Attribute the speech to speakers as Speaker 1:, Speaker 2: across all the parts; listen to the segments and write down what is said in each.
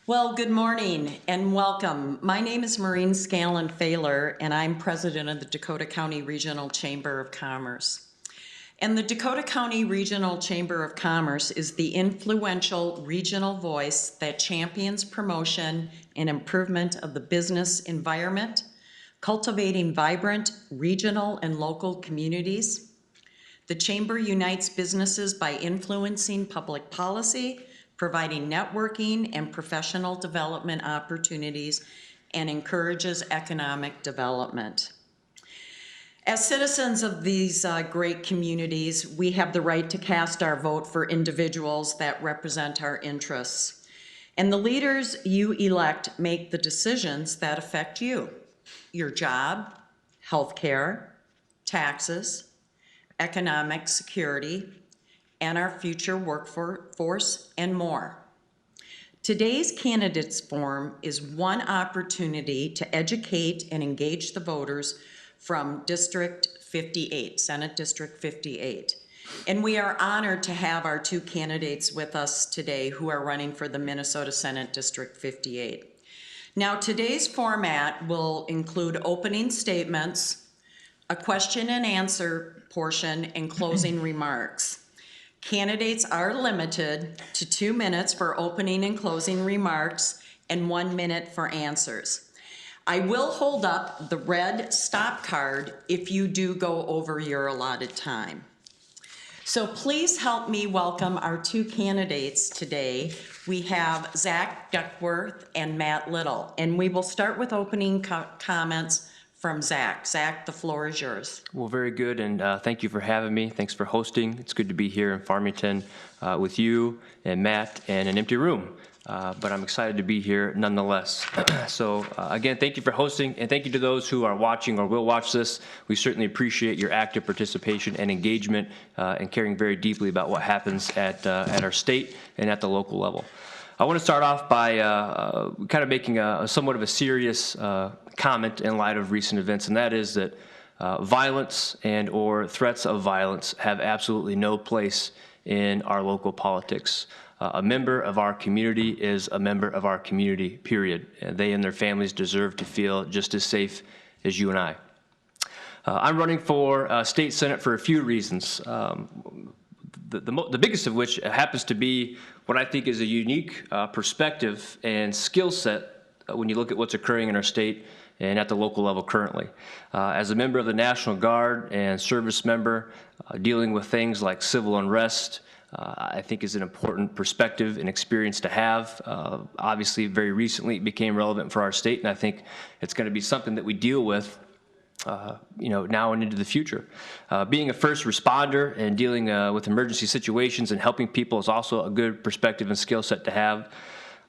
Speaker 1: Well, good morning and welcome. My name is Maureen Scanlon-Failer, and I'm president of the Dakota County Regional Chamber of Commerce. And the Dakota County Regional Chamber of Commerce is the influential regional voice that champions promotion and improvement of the business environment, cultivating vibrant regional and local communities. The Chamber unites businesses by influencing public policy, providing networking and professional development opportunities, and encourages economic development. As citizens of these great communities, we have the right to cast our vote for individuals that represent our interests. And the leaders you elect make the decisions that affect you, your job, healthcare, taxes, economic security, and our future workforce, and more. Today's candidates forum is one opportunity to educate and engage the voters from District 58, Senate District 58. And we are honored to have our two candidates with us today who are running for the Minnesota Senate District 58. Now, today's format will include opening statements, a question and answer portion, and closing remarks. Candidates are limited to 2 minutes for opening and closing remarks and 1 minute for answers. I will hold up the red stop card if you do go over your allotted time. So please help me welcome our two candidates today. We have Zach Duckworth and Matt Little, and we will start with opening comments from Zach. Zach, the floor is yours.
Speaker 2: Well, very good, and thank you for having me. Thanks for hosting. It's good to be here in Farmington with you and Matt in an empty room, but I'm excited to be here nonetheless. So again, thank you for hosting, and thank you to those who are watching or will watch this. We certainly appreciate your active participation and engagement and caring very deeply about what happens at our state and at the local level. I want to start off by kind of making somewhat of a serious comment in light of recent events, and that is that violence and or threats of violence have absolutely no place in our local politics. A member of our community is a member of our community, period. And they and their families deserve to feel just as safe as you and I. I'm running for state senate for a few reasons. The biggest of which happens to be what I think is a unique perspective and skill set when you look at what's occurring in our state and at the local level currently. As a member of the National Guard and service member, dealing with things like civil unrest, I think is an important perspective and experience to have. Obviously, very recently it became relevant for our state, and I think it's going to be something that we deal with now and into the future. Being a first responder and dealing with emergency situations and helping people is also a good perspective and skill set to have.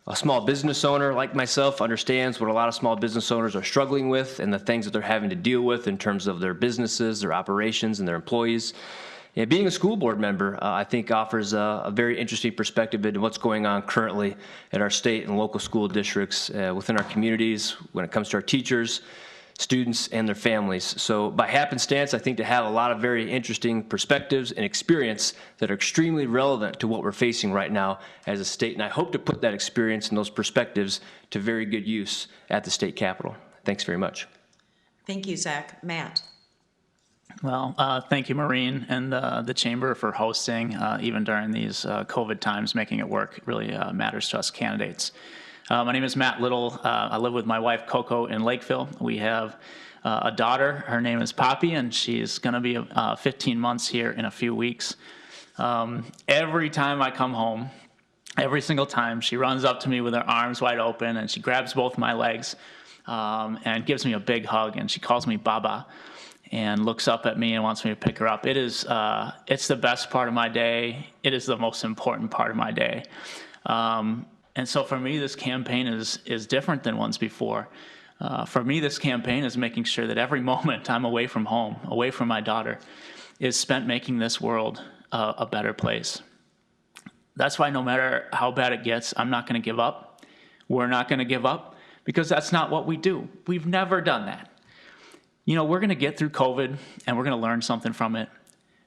Speaker 2: A small business owner like myself understands what a lot of small business owners are struggling with and the things that they're having to deal with in terms of their businesses, their operations, and their employees. And being a school board member, I think offers a very interesting perspective into what's going on currently at our state and local school districts within our communities when it comes to our teachers, students, and their families. So by happenstance, I think to have a lot of very interesting perspectives and experience that are extremely relevant to what we're facing right now as a state, and I hope to put that experience and those perspectives to very good use at the state capitol. Thanks very much.
Speaker 1: Thank you, Zach. Matt.
Speaker 3: Well, thank you, Maureen, and the Chamber for hosting, even during these COVID times, making it work. It really matters to us candidates. My name is Matt Little. I live with my wife, Coco, in Lakeville. We have a daughter. Her name is Poppy, and she's going to be 15 months here in a few weeks. Every time I come home, every single time, she runs up to me with her arms wide open, and she grabs both my legs and gives me a big hug, and she calls me Baba and looks up at me and wants me to pick her up. It's the best part of my day. It is the most important part of my day. And so for me, this campaign is different than ones before. For me, this campaign is making sure that every moment I'm away from home, away from my daughter, is spent making this world a better place. That's why no matter how bad it gets, I'm not going to give up. We're not going to give up because that's not what we do. We've never done that. You know, we're going to get through COVID and we're going to learn something from it.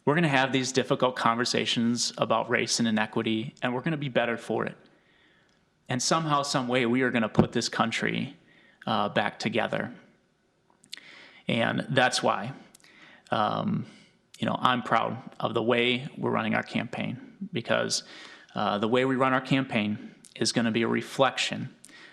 Speaker 3: We're going to have these difficult conversations about race and inequity, and we're going to be better for it. and somehow, some way, we are going to put this country back together. And that's why, I'm proud of the way we're running our campaign, because the way we run our campaign is going to be a reflection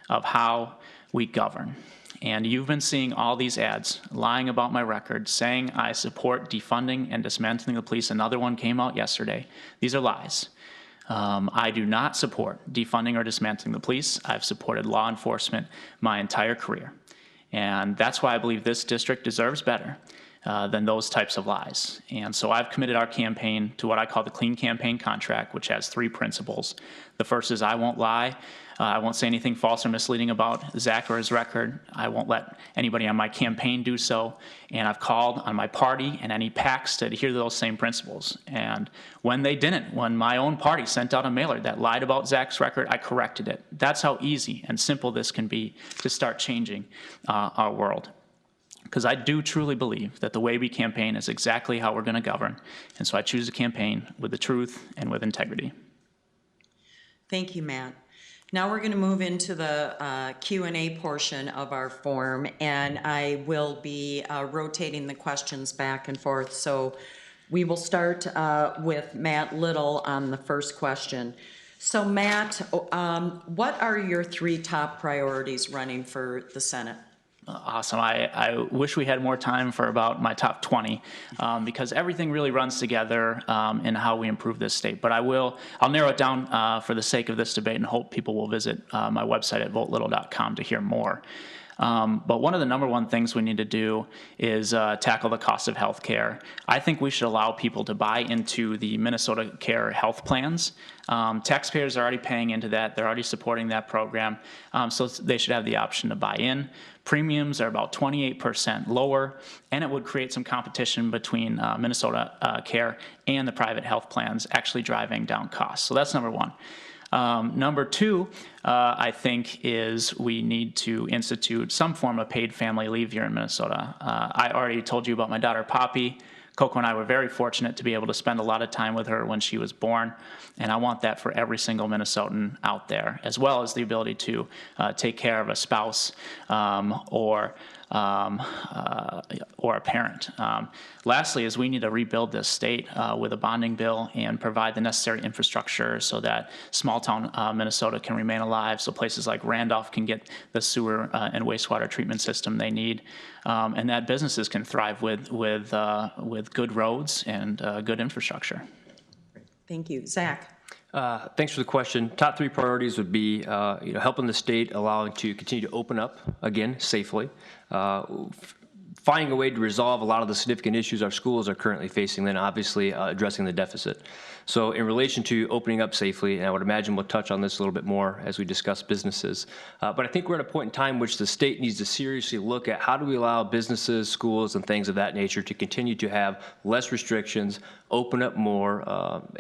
Speaker 3: of how we govern. And you've been seeing all these ads lying about my record, saying I support defunding and dismantling the police. Another one came out yesterday. These are lies. I do not support defunding or dismantling the police. I've supported law enforcement my entire career. And that's why I believe this district deserves better than those types of lies. And so I've committed our campaign to what I call the Clean Campaign Contract, which has 3 principles. The first is I won't lie. I won't say anything false or misleading about Zach or his record. I won't let anybody on my campaign do so. And I've called on my party and any PACs to adhere to those same principles. And when they didn't, when my own party sent out a mailer that lied about Zach's record, I corrected it. That's how easy and simple this can be to start changing our world. Because I do truly believe that the way we campaign is exactly how we're going to govern. And so I choose to campaign with the truth and with integrity.
Speaker 1: Thank you, Matt. Now we're going to move into the Q&A portion of our form, and I will be rotating the questions back and forth. So we will start with Matt Little on the first question. So Matt, what are your 3 top priorities running for the Senate?
Speaker 3: Awesome. I wish we had more time for about my top 20 because everything really runs together in how we improve this state. But I'll narrow it down for the sake of this debate and hope people will visit my website at votelittle.com to hear more. But one of the number one things we need to do is tackle the cost of health care. I think we should allow people to buy into the Minnesota Care health plans. Taxpayers are already paying into that. They're already supporting that program. So they should have the option to buy in. Premiums are about 28% lower, and it would create some competition between Minnesota Care and the private health plans, actually driving down costs. So that's number one. Number 2, I think, is we need to institute some form of paid family leave here in Minnesota. I already told you about my daughter, Poppy. Coco and I were very fortunate to be able to spend a lot of time with her when she was born, and I want that for every single Minnesotan out there, as well as the ability to take care of a spouse or a parent. Lastly is we need to rebuild this state with a bonding bill and provide the necessary infrastructure so that small town Minnesota can remain alive, so places like Randolph can get the sewer and wastewater treatment system they need, and that businesses can thrive with good roads and good infrastructure.
Speaker 1: Thank you. Zach?
Speaker 2: Thanks for the question. Top 3 priorities would be, helping the state, allowing to continue to open up again safely, finding a way to resolve a lot of the significant issues our schools are currently facing, then obviously addressing the deficit. So in relation to opening up safely, and I would imagine we'll touch on this a little bit more as we discuss businesses, but I think we're at a point in time in which the state needs to seriously look at how do we allow businesses, schools, and things of that nature to continue to have less restrictions, open up more,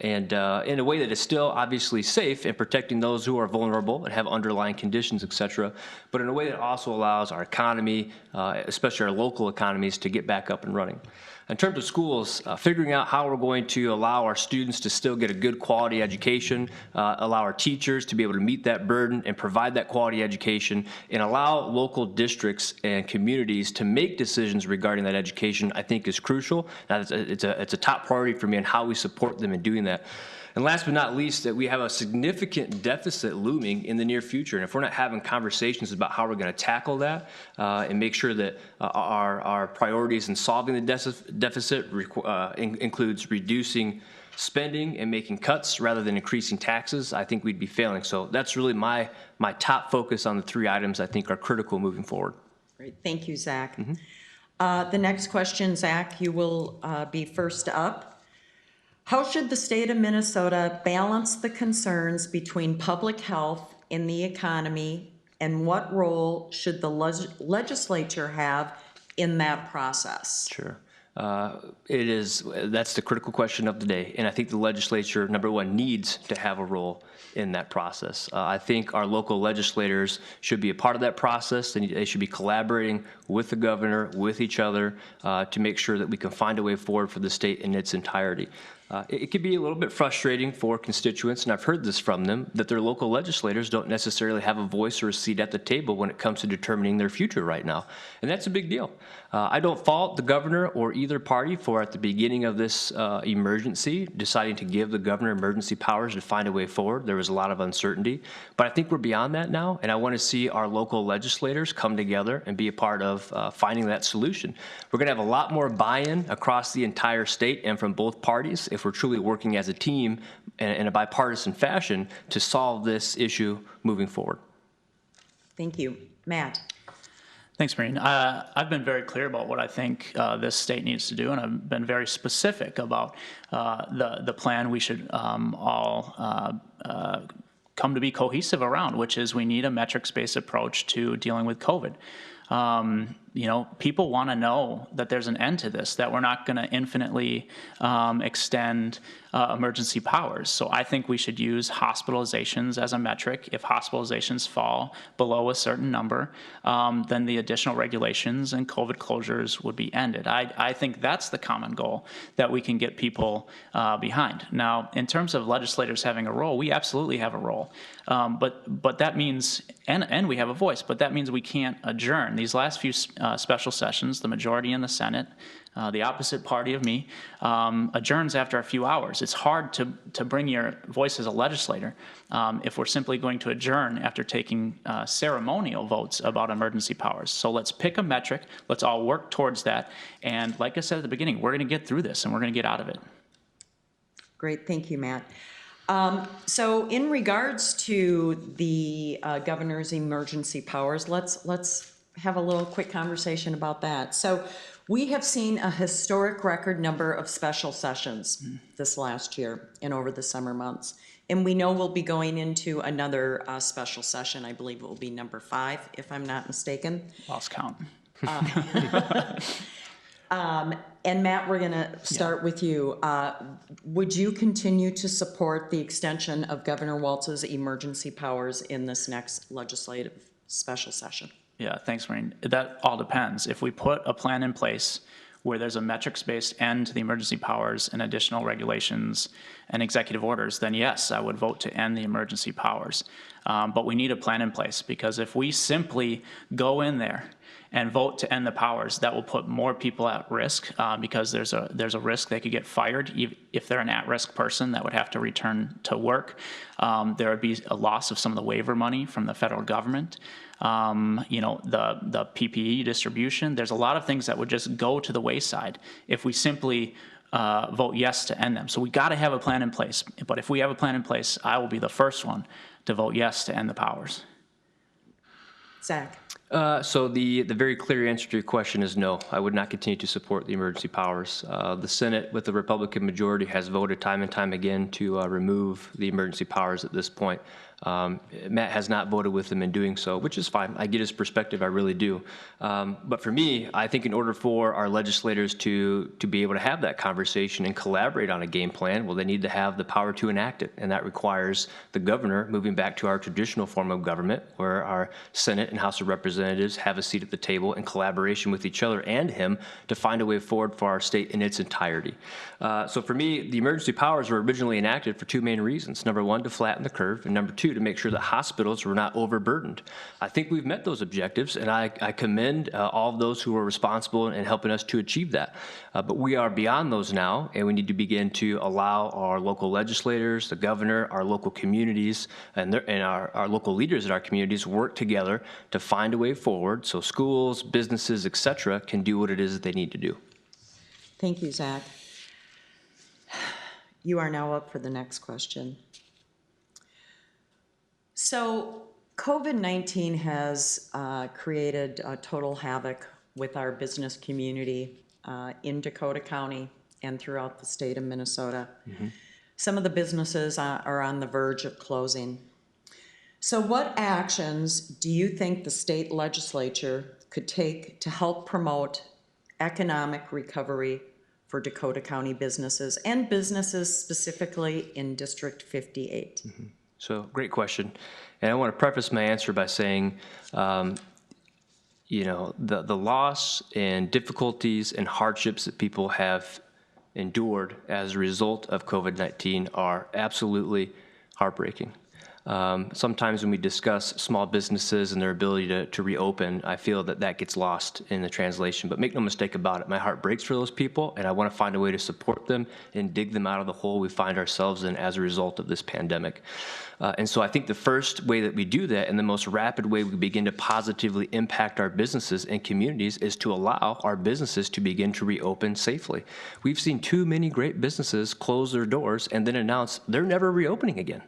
Speaker 2: and in a way that is still obviously safe and protecting those who are vulnerable and have underlying conditions, et cetera, but in a way that also allows our economy, especially our local economies, to get back up and running. In terms of schools, figuring out how we're going to allow our students to still get a good quality education, allow our teachers to be able to meet that burden and provide that quality education, and allow local districts and communities to make decisions regarding that education, I think is crucial. Now, it's a top priority for me on how we support them in doing that. And last but not least, that we have a significant deficit looming in the near future. And if we're not having conversations about how we're going to tackle that and make sure that our priorities in solving the deficit includes reducing spending and making cuts rather than increasing taxes, I think we'd be failing. So that's really my top focus on the 3 items I think are critical moving forward.
Speaker 1: Great. Thank you, Zach. The next question, Zach, you will be first up. How should the state of Minnesota balance the concerns between public health and the economy, and what role should the legislature have in that process?
Speaker 2: Sure. That's the critical question of the day. And I think the legislature, number one, needs to have a role in that process. I think our local legislators should be a part of that process. They should be collaborating with the governor, with each other, to make sure that we can find a way forward for the state in its entirety. It can be a little bit frustrating for constituents, and I've heard this from them, that their local legislators don't necessarily have a voice or a seat at the table when it comes to determining their future right now. And that's a big deal. I don't fault the governor or either party for, at the beginning of this emergency, deciding to give the governor emergency powers to find a way forward. There was a lot of uncertainty. But I think we're beyond that now, and I want to see our local legislators come together and be a part of finding that solution. We're going to have a lot more buy-in across the entire state and from both parties if we're truly working as a team in a bipartisan fashion to solve this issue moving forward.
Speaker 1: Thank you. Matt?
Speaker 3: Thanks, Maureen. I've been very clear about what I think this state needs to do, and I've been very specific about the plan we should all come to be cohesive around, which is we need a metrics-based approach to dealing with COVID. People want to know that there's an end to this, that we're not going to infinitely extend emergency powers. So I think we should use hospitalizations as a metric. If hospitalizations fall below a certain number, then the additional regulations and COVID closures would be ended. I think that's the common goal that we can get people behind. Now, in terms of legislators having a role, we absolutely have a role. But that means, and we have a voice, but that means we can't adjourn. These last few special sessions, the majority in the Senate, the opposite party of me, adjourns after a few hours. It's hard to bring your voice as a legislator if we're simply going to adjourn after taking ceremonial votes about emergency powers. So let's pick a metric, let's all work towards that, and like I said at the beginning, we're going to get through this and we're going to get out of it.
Speaker 1: Great, thank you, Matt. So in regards to the governor's emergency powers, let's have a little quick conversation about that. So we have seen a historic record number of special sessions this last year and over the summer months. And we know we'll be going into another special session. I believe it will be number 5, if I'm not mistaken.
Speaker 3: Lost count.
Speaker 1: And Matt, we're going to start with you. Would you continue to support the extension of Governor Walz's emergency powers in this next legislative special session?
Speaker 3: Yeah, thanks, Maureen. That all depends. If we put a plan in place where there's a metrics-based end to the emergency powers and additional regulations and executive orders, then yes, I would vote to end the emergency powers. But we need a plan in place, because if we simply go in there and vote to end the powers, that will put more people at risk, because there's a risk they could get fired if they're an at-risk person that would have to return to work. There would be a loss of some of the waiver money from the federal government. The PPE distribution. There's a lot of things that would just go to the wayside if we simply vote yes to end them. So we got to have a plan in place. But if we have a plan in place, I will be the first one to vote yes to end the powers.
Speaker 1: Zach?
Speaker 2: So the very clear answer to your question is no. I would not continue to support the emergency powers. The Senate, with the Republican majority, has voted time and time again to remove the emergency powers at this point. Matt has not voted with them in doing so, which is fine. I get his perspective, I really do. But for me, I think in order for our legislators to be able to have that conversation and collaborate on a game plan, well, they need to have the power to enact it. And that requires the governor moving back to our traditional form of government, where our Senate and House of Representatives have a seat at the table in collaboration with each other and him to find a way forward for our state in its entirety. So for me, the emergency powers were originally enacted for 2 main reasons. Number 1, to flatten the curve, and number 2, to make sure that hospitals were not overburdened. I think we've met those objectives, and I commend all of those who were responsible in helping us to achieve that. But we are beyond those now, and we need to begin to allow our local legislators, the governor, our local communities, and our local leaders in our communities work together to find a way forward so schools, businesses, et cetera, can do what it is that they need to do.
Speaker 1: Thank you, Zach. You are now up for the next question. So COVID-19 has created total havoc with our business community in Dakota County and throughout the state of Minnesota. Mm-hmm. Some of the businesses are on the verge of closing. So what actions do you think the state legislature could take to help promote economic recovery for Dakota County businesses and businesses specifically in District 58? Mm-hmm.
Speaker 2: So great question. And I want to preface my answer by saying, the loss and difficulties and hardships that people have endured as a result of COVID-19 are absolutely heartbreaking. Sometimes when we discuss small businesses and their ability to reopen, I feel that gets lost in the translation. But make no mistake about it, my heart breaks for those people, and I want to find a way to support them and dig them out of the hole we find ourselves in as a result of this pandemic. And so I think the first way that we do that, and the most rapid way we begin to positively impact our businesses and communities, is to allow our businesses to begin to reopen safely. We've seen too many great businesses close their doors and then announce they're never reopening again.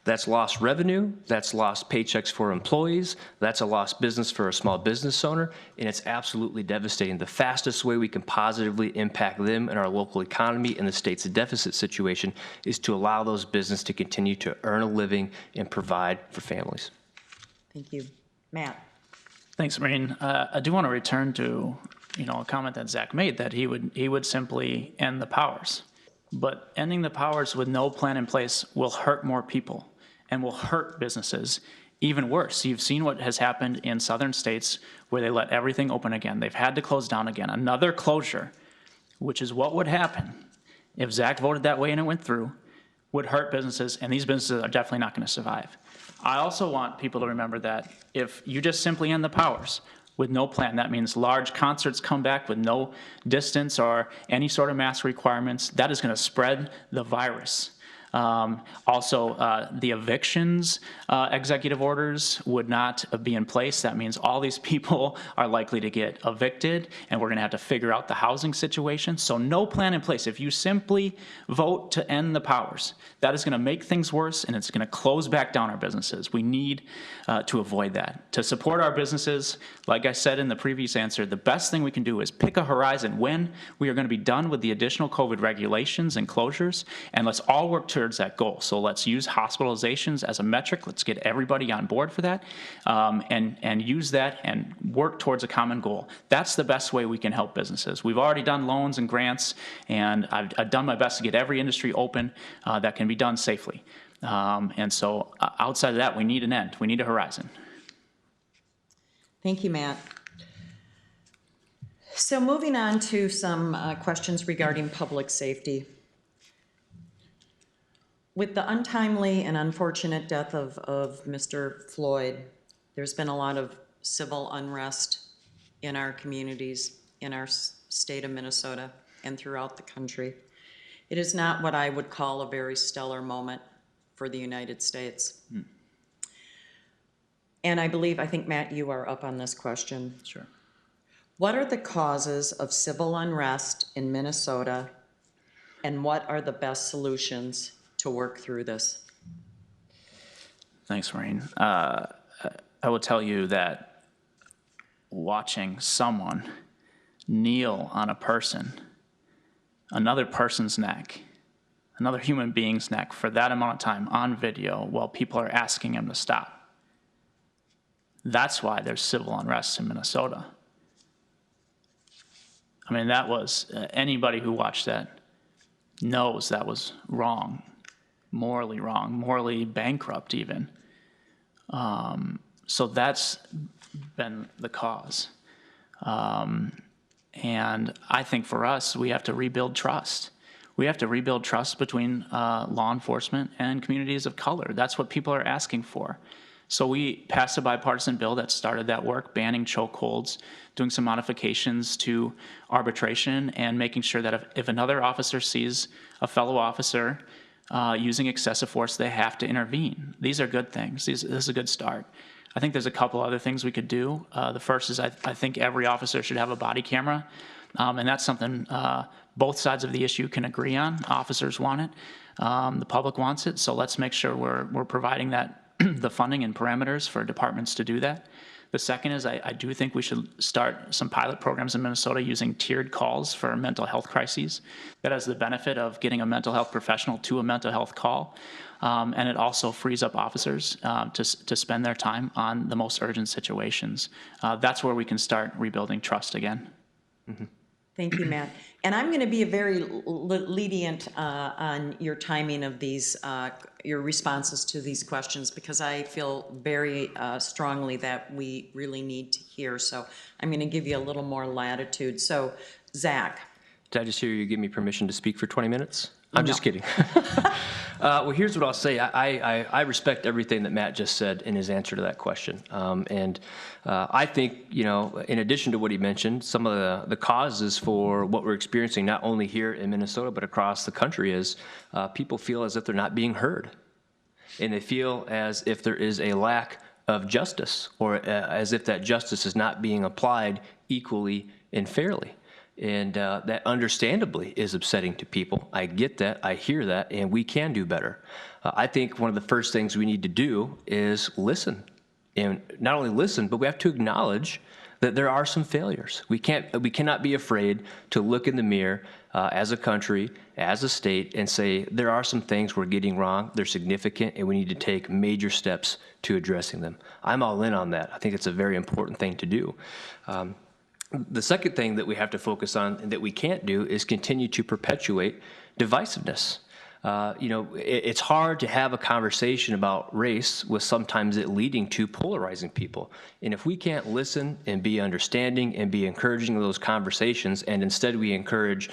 Speaker 2: That's lost revenue, that's lost paychecks for employees, that's a lost business for a small business owner, and it's absolutely devastating. The fastest way we can positively impact them and our local economy and the state's deficit situation is to allow those businesses to continue to earn a living and provide for families.
Speaker 1: Thank you. Matt?
Speaker 3: Thanks, Maureen. I do want to return to, a comment that Zach made, that he would simply end the powers. But ending the powers with no plan in place will hurt more people and will hurt businesses even worse. You've seen what has happened in southern states where they let everything open again. They've had to close down again. Another closure, which is what would happen if Zach voted that way and it went through, would hurt businesses, and these businesses are definitely not going to survive. I also want people to remember that if you just simply end the powers with no plan, that means large concerts come back with no distance or any sort of mask requirements. That is going to spread the virus. Also, the evictions executive orders would not be in place. That means all these people are likely to get evicted, and we're going to have to figure out the housing situation. So no plan in place. If you simply vote to end the powers, that is going to make things worse, and it's going to close back down our businesses. We need to avoid that. To support our businesses, like I said in the previous answer, the best thing we can do is pick a horizon when we are going to be done with the additional COVID regulations and closures, and let's all work towards that goal. So let's use hospitalizations as a metric. Let's get everybody on board for that, and use that and work towards a common goal. That's the best way we can help businesses. We've already done loans and grants, and I've done my best to get every industry open that can be done safely. And so outside of that, we need an end. We need a horizon.
Speaker 1: Thank you, Matt. So moving on to some questions regarding public safety. With the untimely and unfortunate death of Mr. Floyd, there's been a lot of civil unrest in our communities, in our state of Minnesota, and throughout the country. It is not what I would call a very stellar moment for the United States. And I think, Matt, you are up on this question.
Speaker 3: Sure.
Speaker 1: What are the causes of civil unrest in Minnesota, and what are the best solutions to work through this?
Speaker 3: Thanks, Maureen. I will tell you that watching someone kneel on a person, another person's neck, another human being's neck for that amount of time on video while people are asking him to stop, that's why there's civil unrest in Minnesota. I mean, that was, anybody who watched that knows that was wrong, morally bankrupt even. So that's been the cause. And I think for us, we have to rebuild trust. We have to rebuild trust between law enforcement and communities of color. That's what people are asking for. So we passed a bipartisan bill that started that work, banning chokeholds, doing some modifications to arbitration, and making sure that if another officer sees a fellow officer using excessive force, they have to intervene. These are good things. This is a good start. I think there's a couple other things we could do. The first is I think every officer should have a body camera, and that's something both sides of the issue can agree on. Officers want it. The public wants it, so let's make sure we're providing that the funding and parameters for departments to do that. The second is I do think we should start some pilot programs in Minnesota using tiered calls for mental health crises. That has the benefit of getting a mental health professional to a mental health call, and it also frees up officers to spend their time on the most urgent situations. That's where we can start rebuilding trust again.
Speaker 2: Mm-hmm.
Speaker 1: Thank you, Matt. And I'm going to be very lenient on your timing of these, your responses to these questions, because I feel very strongly that we really need to hear. So I'm going to give you a little more latitude. So, Zach.
Speaker 2: Did I just hear you give me permission to speak for 20 minutes? I'm just
Speaker 1: No.
Speaker 2: kidding. Well, here's what I'll say. I respect everything that Matt just said in his answer to that question. I think, in addition to what he mentioned, some of the causes for what we're experiencing, not only here in Minnesota, but across the country, is people feel as if they're not being heard. And they feel as if there is a lack of justice, or as if that justice is not being applied equally and fairly. And that understandably is upsetting to people. I get that, I hear that, and we can do better. I think one of the first things we need to do is listen. And not only listen, but we have to acknowledge that there are some failures. We cannot be afraid to look in the mirror as a country, as a state, and say there are some things we're getting wrong, they're significant, and we need to take major steps to addressing them. I'm all in on that. I think it's a very important thing to do. The second thing that we have to focus on and that we can't do is continue to perpetuate divisiveness. It's hard to have a conversation about race with sometimes it leading to polarizing people. And if we can't listen and be understanding and be encouraging of those conversations, and instead we encourage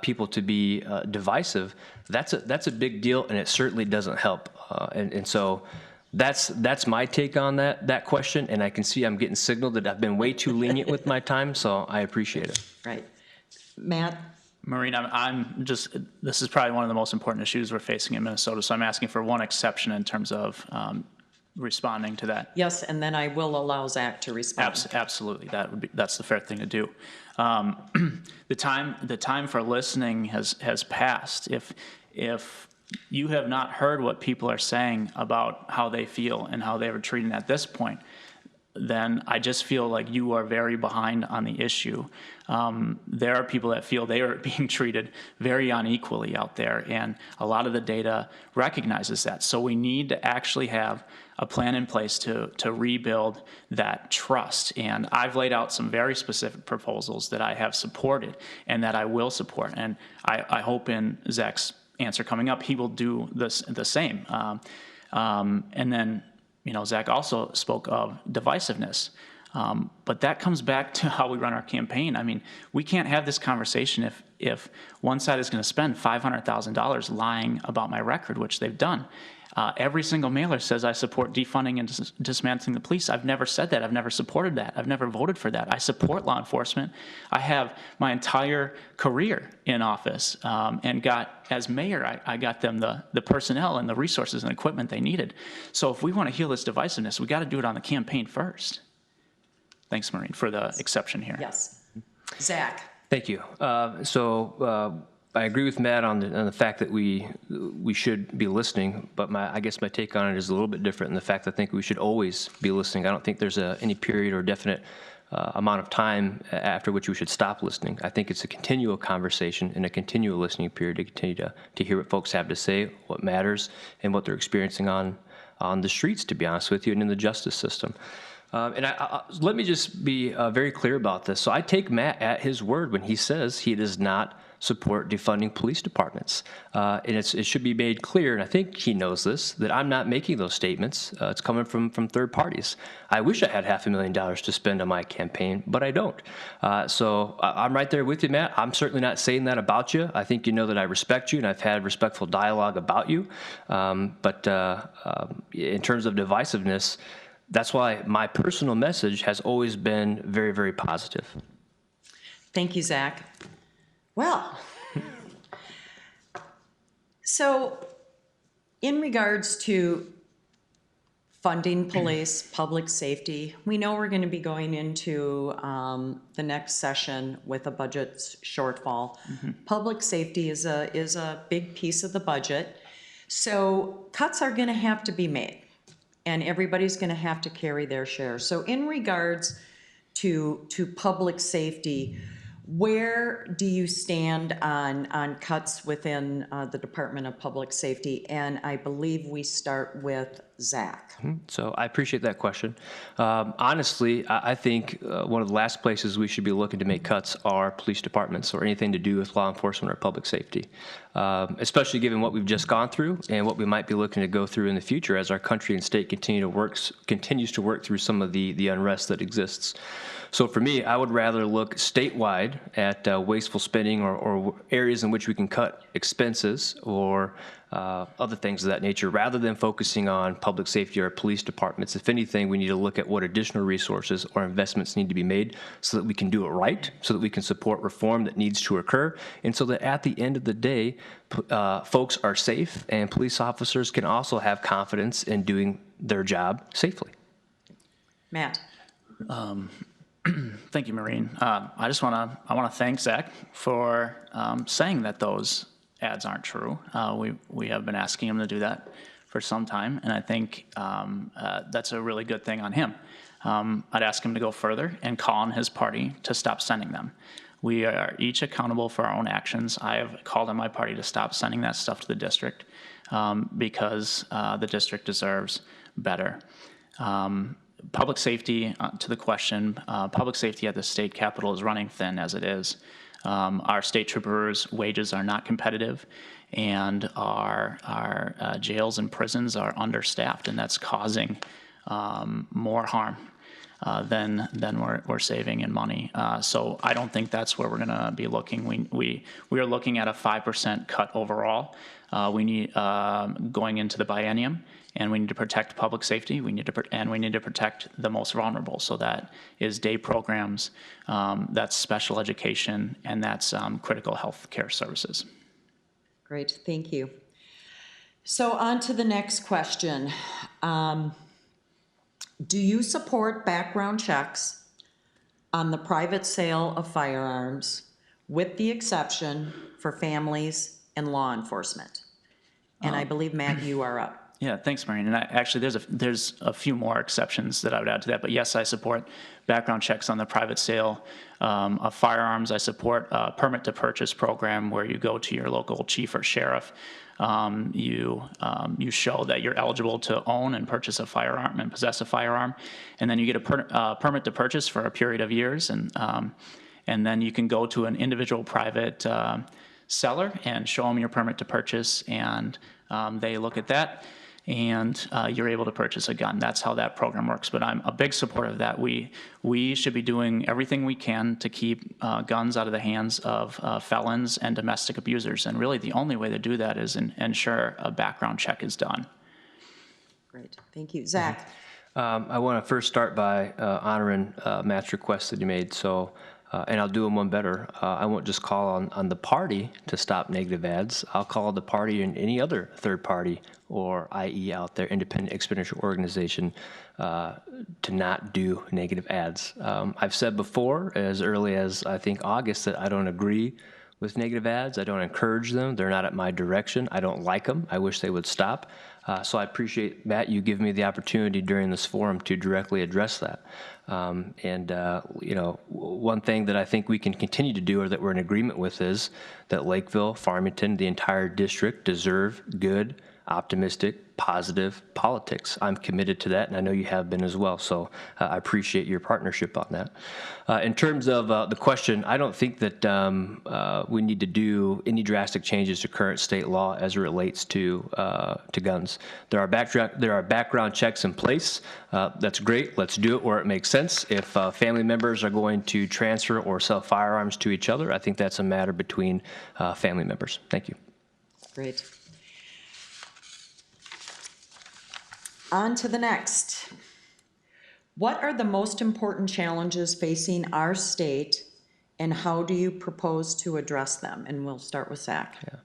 Speaker 2: people to be divisive, that's a big deal, and it certainly doesn't help. And so that's my take on that question, and I can see I'm getting signaled that I've been way too lenient with my time, so I appreciate it.
Speaker 1: Right. Matt?
Speaker 3: Maureen, this is probably one of the most important issues we're facing in Minnesota, so I'm asking for one exception in terms of responding to that.
Speaker 1: Yes, and then I will allow Zach to respond.
Speaker 3: Absolutely, that's the fair thing to do. The time for listening has passed. If you have not heard what people are saying about how they feel and how they were treated at this point, then I just feel like you are very behind on the issue. There are people that feel they are being treated very unequally out there, and a lot of the data recognizes that. So we need to actually have a plan in place to rebuild that trust. And I've laid out some very specific proposals that I have supported and that I will support. And I hope in Zach's answer coming up, he will do the same. And then, Zach also spoke of divisiveness. But that comes back to how we run our campaign. I mean, we can't have this conversation if one side is going to spend $500,000 lying about my record, which they've done. Every single mailer says I support defunding and dismantling the police. I've never said that. I've never supported that. I've never voted for that. I support law enforcement. I have my entire career in office and as mayor, I got them the personnel and the resources and equipment they needed. So if we want to heal this divisiveness, we got to do it on the campaign first. Thanks, Maureen, for the exception here.
Speaker 1: Yes. Zach?
Speaker 2: Thank you. I agree with Matt on the fact that we should be listening, but I guess my take on it is a little bit different in the fact that I think we should always be listening. I don't think there's any period or definite amount of time after which we should stop listening. I think it's a continual conversation and a continual listening period to continue to hear what folks have to say, what matters, and what they're experiencing on the streets, to be honest with you, and in the justice system. Let me just be very clear about this. So I take Matt at his word when he says he does not support defunding police departments. And it should be made clear, and I think he knows this, that I'm not making those statements. It's coming from third parties. I wish I had $500,000 to spend on my campaign, but I don't. So I'm right there with you, Matt. I'm certainly not saying that about you. I think you know that I respect you, and I've had respectful dialogue about you. But in terms of divisiveness, that's why my personal message has always been very, very positive.
Speaker 1: Thank you, Zach. Well, so in regards to funding police, public safety, we know we're going to be going into the next session with a budget shortfall. Mm-hmm. Public safety is a big piece of the budget. So cuts are going to have to be made, and everybody's going to have to carry their share. So in regards to public safety, where do you stand on cuts within the Department of Public Safety? And I believe we start with Zach.
Speaker 2: So I appreciate that question. Honestly, I think one of the last places we should be looking to make cuts are police departments or anything to do with law enforcement or public safety, especially given what we've just gone through and what we might be looking to go through in the future as our country and state continues to work through some of the unrest that exists. So for me, I would rather look statewide at wasteful spending or areas in which we can cut expenses or other things of that nature, rather than focusing on public safety or police departments. If anything, we need to look at what additional resources or investments need to be made so that we can do it right, so that we can support reform that needs to occur, and so that at the end of the day, folks are safe and police officers can also have confidence in doing their job safely.
Speaker 1: Matt?
Speaker 3: Thank you, Maureen. I want to thank Zach for saying that those ads aren't true. We have been asking him to do that for some time, and I think that's a really good thing on him. I'd ask him to go further and call on his party to stop sending them. We are each accountable for our own actions. I have called on my party to stop sending that stuff to the district because the district deserves better. Public safety, to the question, public safety at the state capitol is running thin as it is. Our state troopers' wages are not competitive, and our jails and prisons are understaffed, and that's causing more harm than we're saving in money. So I don't think that's where we're going to be looking. We are looking at a 5% cut overall. We need going into the biennium. And we need to protect public safety. We need to protect the most vulnerable. So that is day programs, that's special education, and that's critical health care services.
Speaker 1: Great, thank you. So on to the next question. Do you support background checks on the private sale of firearms, with the exception for families and law enforcement? And I believe, Matt, you are up.
Speaker 3: Yeah, thanks, Maureen. And actually, there's a few more exceptions that I would add to that. But yes, I support background checks on the private sale of firearms. I support a permit to purchase program where you go to your local chief or sheriff. You show that you're eligible to own and purchase a firearm and possess a firearm, and then you get a permit to purchase for a period of years, and then you can go to an individual private seller and show them your permit to purchase, and they look at that, and you're able to purchase a gun. That's how that program works. But I'm a big supporter of that. We should be doing everything we can to keep guns out of the hands of felons and domestic abusers. And really the only way to do that is ensure a background check is done.
Speaker 1: Great, thank you. Zach?
Speaker 2: I want to first start by honoring Matt's request that he made. So, and I'll do them one better. I won't just call on the party to stop negative ads. I'll call the party and any other third party or IE out there, independent expenditure organization, to not do negative ads. I've said before, as early as I think August, that I don't agree with negative ads. I don't encourage them. They're not at my direction. I don't like them. I wish they would stop. So I appreciate, Matt, you giving me the opportunity during this forum to directly address that. You know, one thing that I think we can continue to do, or that we're in agreement with, is that Lakeville, Farmington, the entire district deserve good, optimistic, positive politics. I'm committed to that, and I know you have been as well. So I appreciate your partnership on that. In terms of the question, I don't think that we need to do any drastic changes to current state law as it relates to guns. There are background checks in place. That's great. Let's do it where it makes sense. If family members are going to transfer or sell firearms to each other, I think that's a matter between family members. Thank you.
Speaker 1: Great. On to the next. What are the most important challenges facing our state, and how do you propose to address them? And we'll start with Zach.
Speaker 2: Yeah.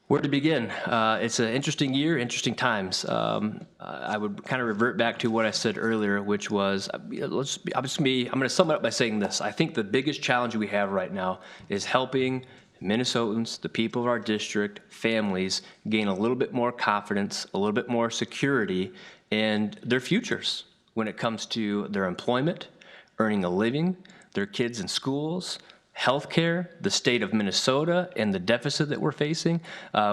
Speaker 2: Where to begin? It's an interesting year, interesting times. I would kind of revert back to what I said earlier, which was, I'm going to sum it up by saying this. I think the biggest challenge we have right now is helping Minnesotans, the people of our district, families, gain a little bit more confidence, a little bit more security in their futures when it comes to their employment, earning a living, their kids in schools, healthcare, the state of Minnesota, and the deficit that we're facing.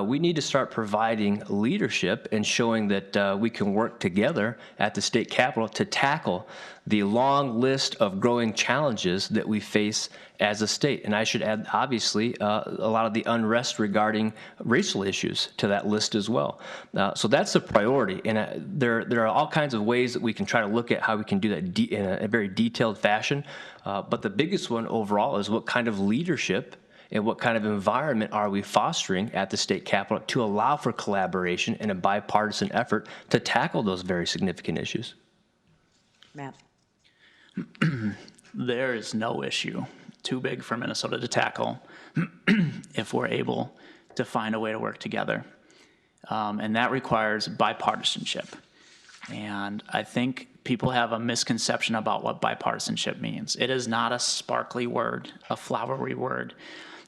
Speaker 2: We need to start providing leadership and showing that we can work together at the state capitol to tackle the long list of growing challenges that we face as a state. And I should add, obviously, a lot of the unrest regarding racial issues to that list as well. So that's a priority. And there are all kinds of ways that we can try to look at how we can do that in a very detailed fashion. But the biggest one overall is what kind of leadership and what kind of environment are we fostering at the state capitol to allow for collaboration and a bipartisan effort to tackle those very significant issues?
Speaker 1: Matt.
Speaker 3: There is no issue too big for Minnesota to tackle if we're able to find a way to work together. And that requires bipartisanship. And I think people have a misconception about what bipartisanship means. It is not a sparkly word, a flowery word,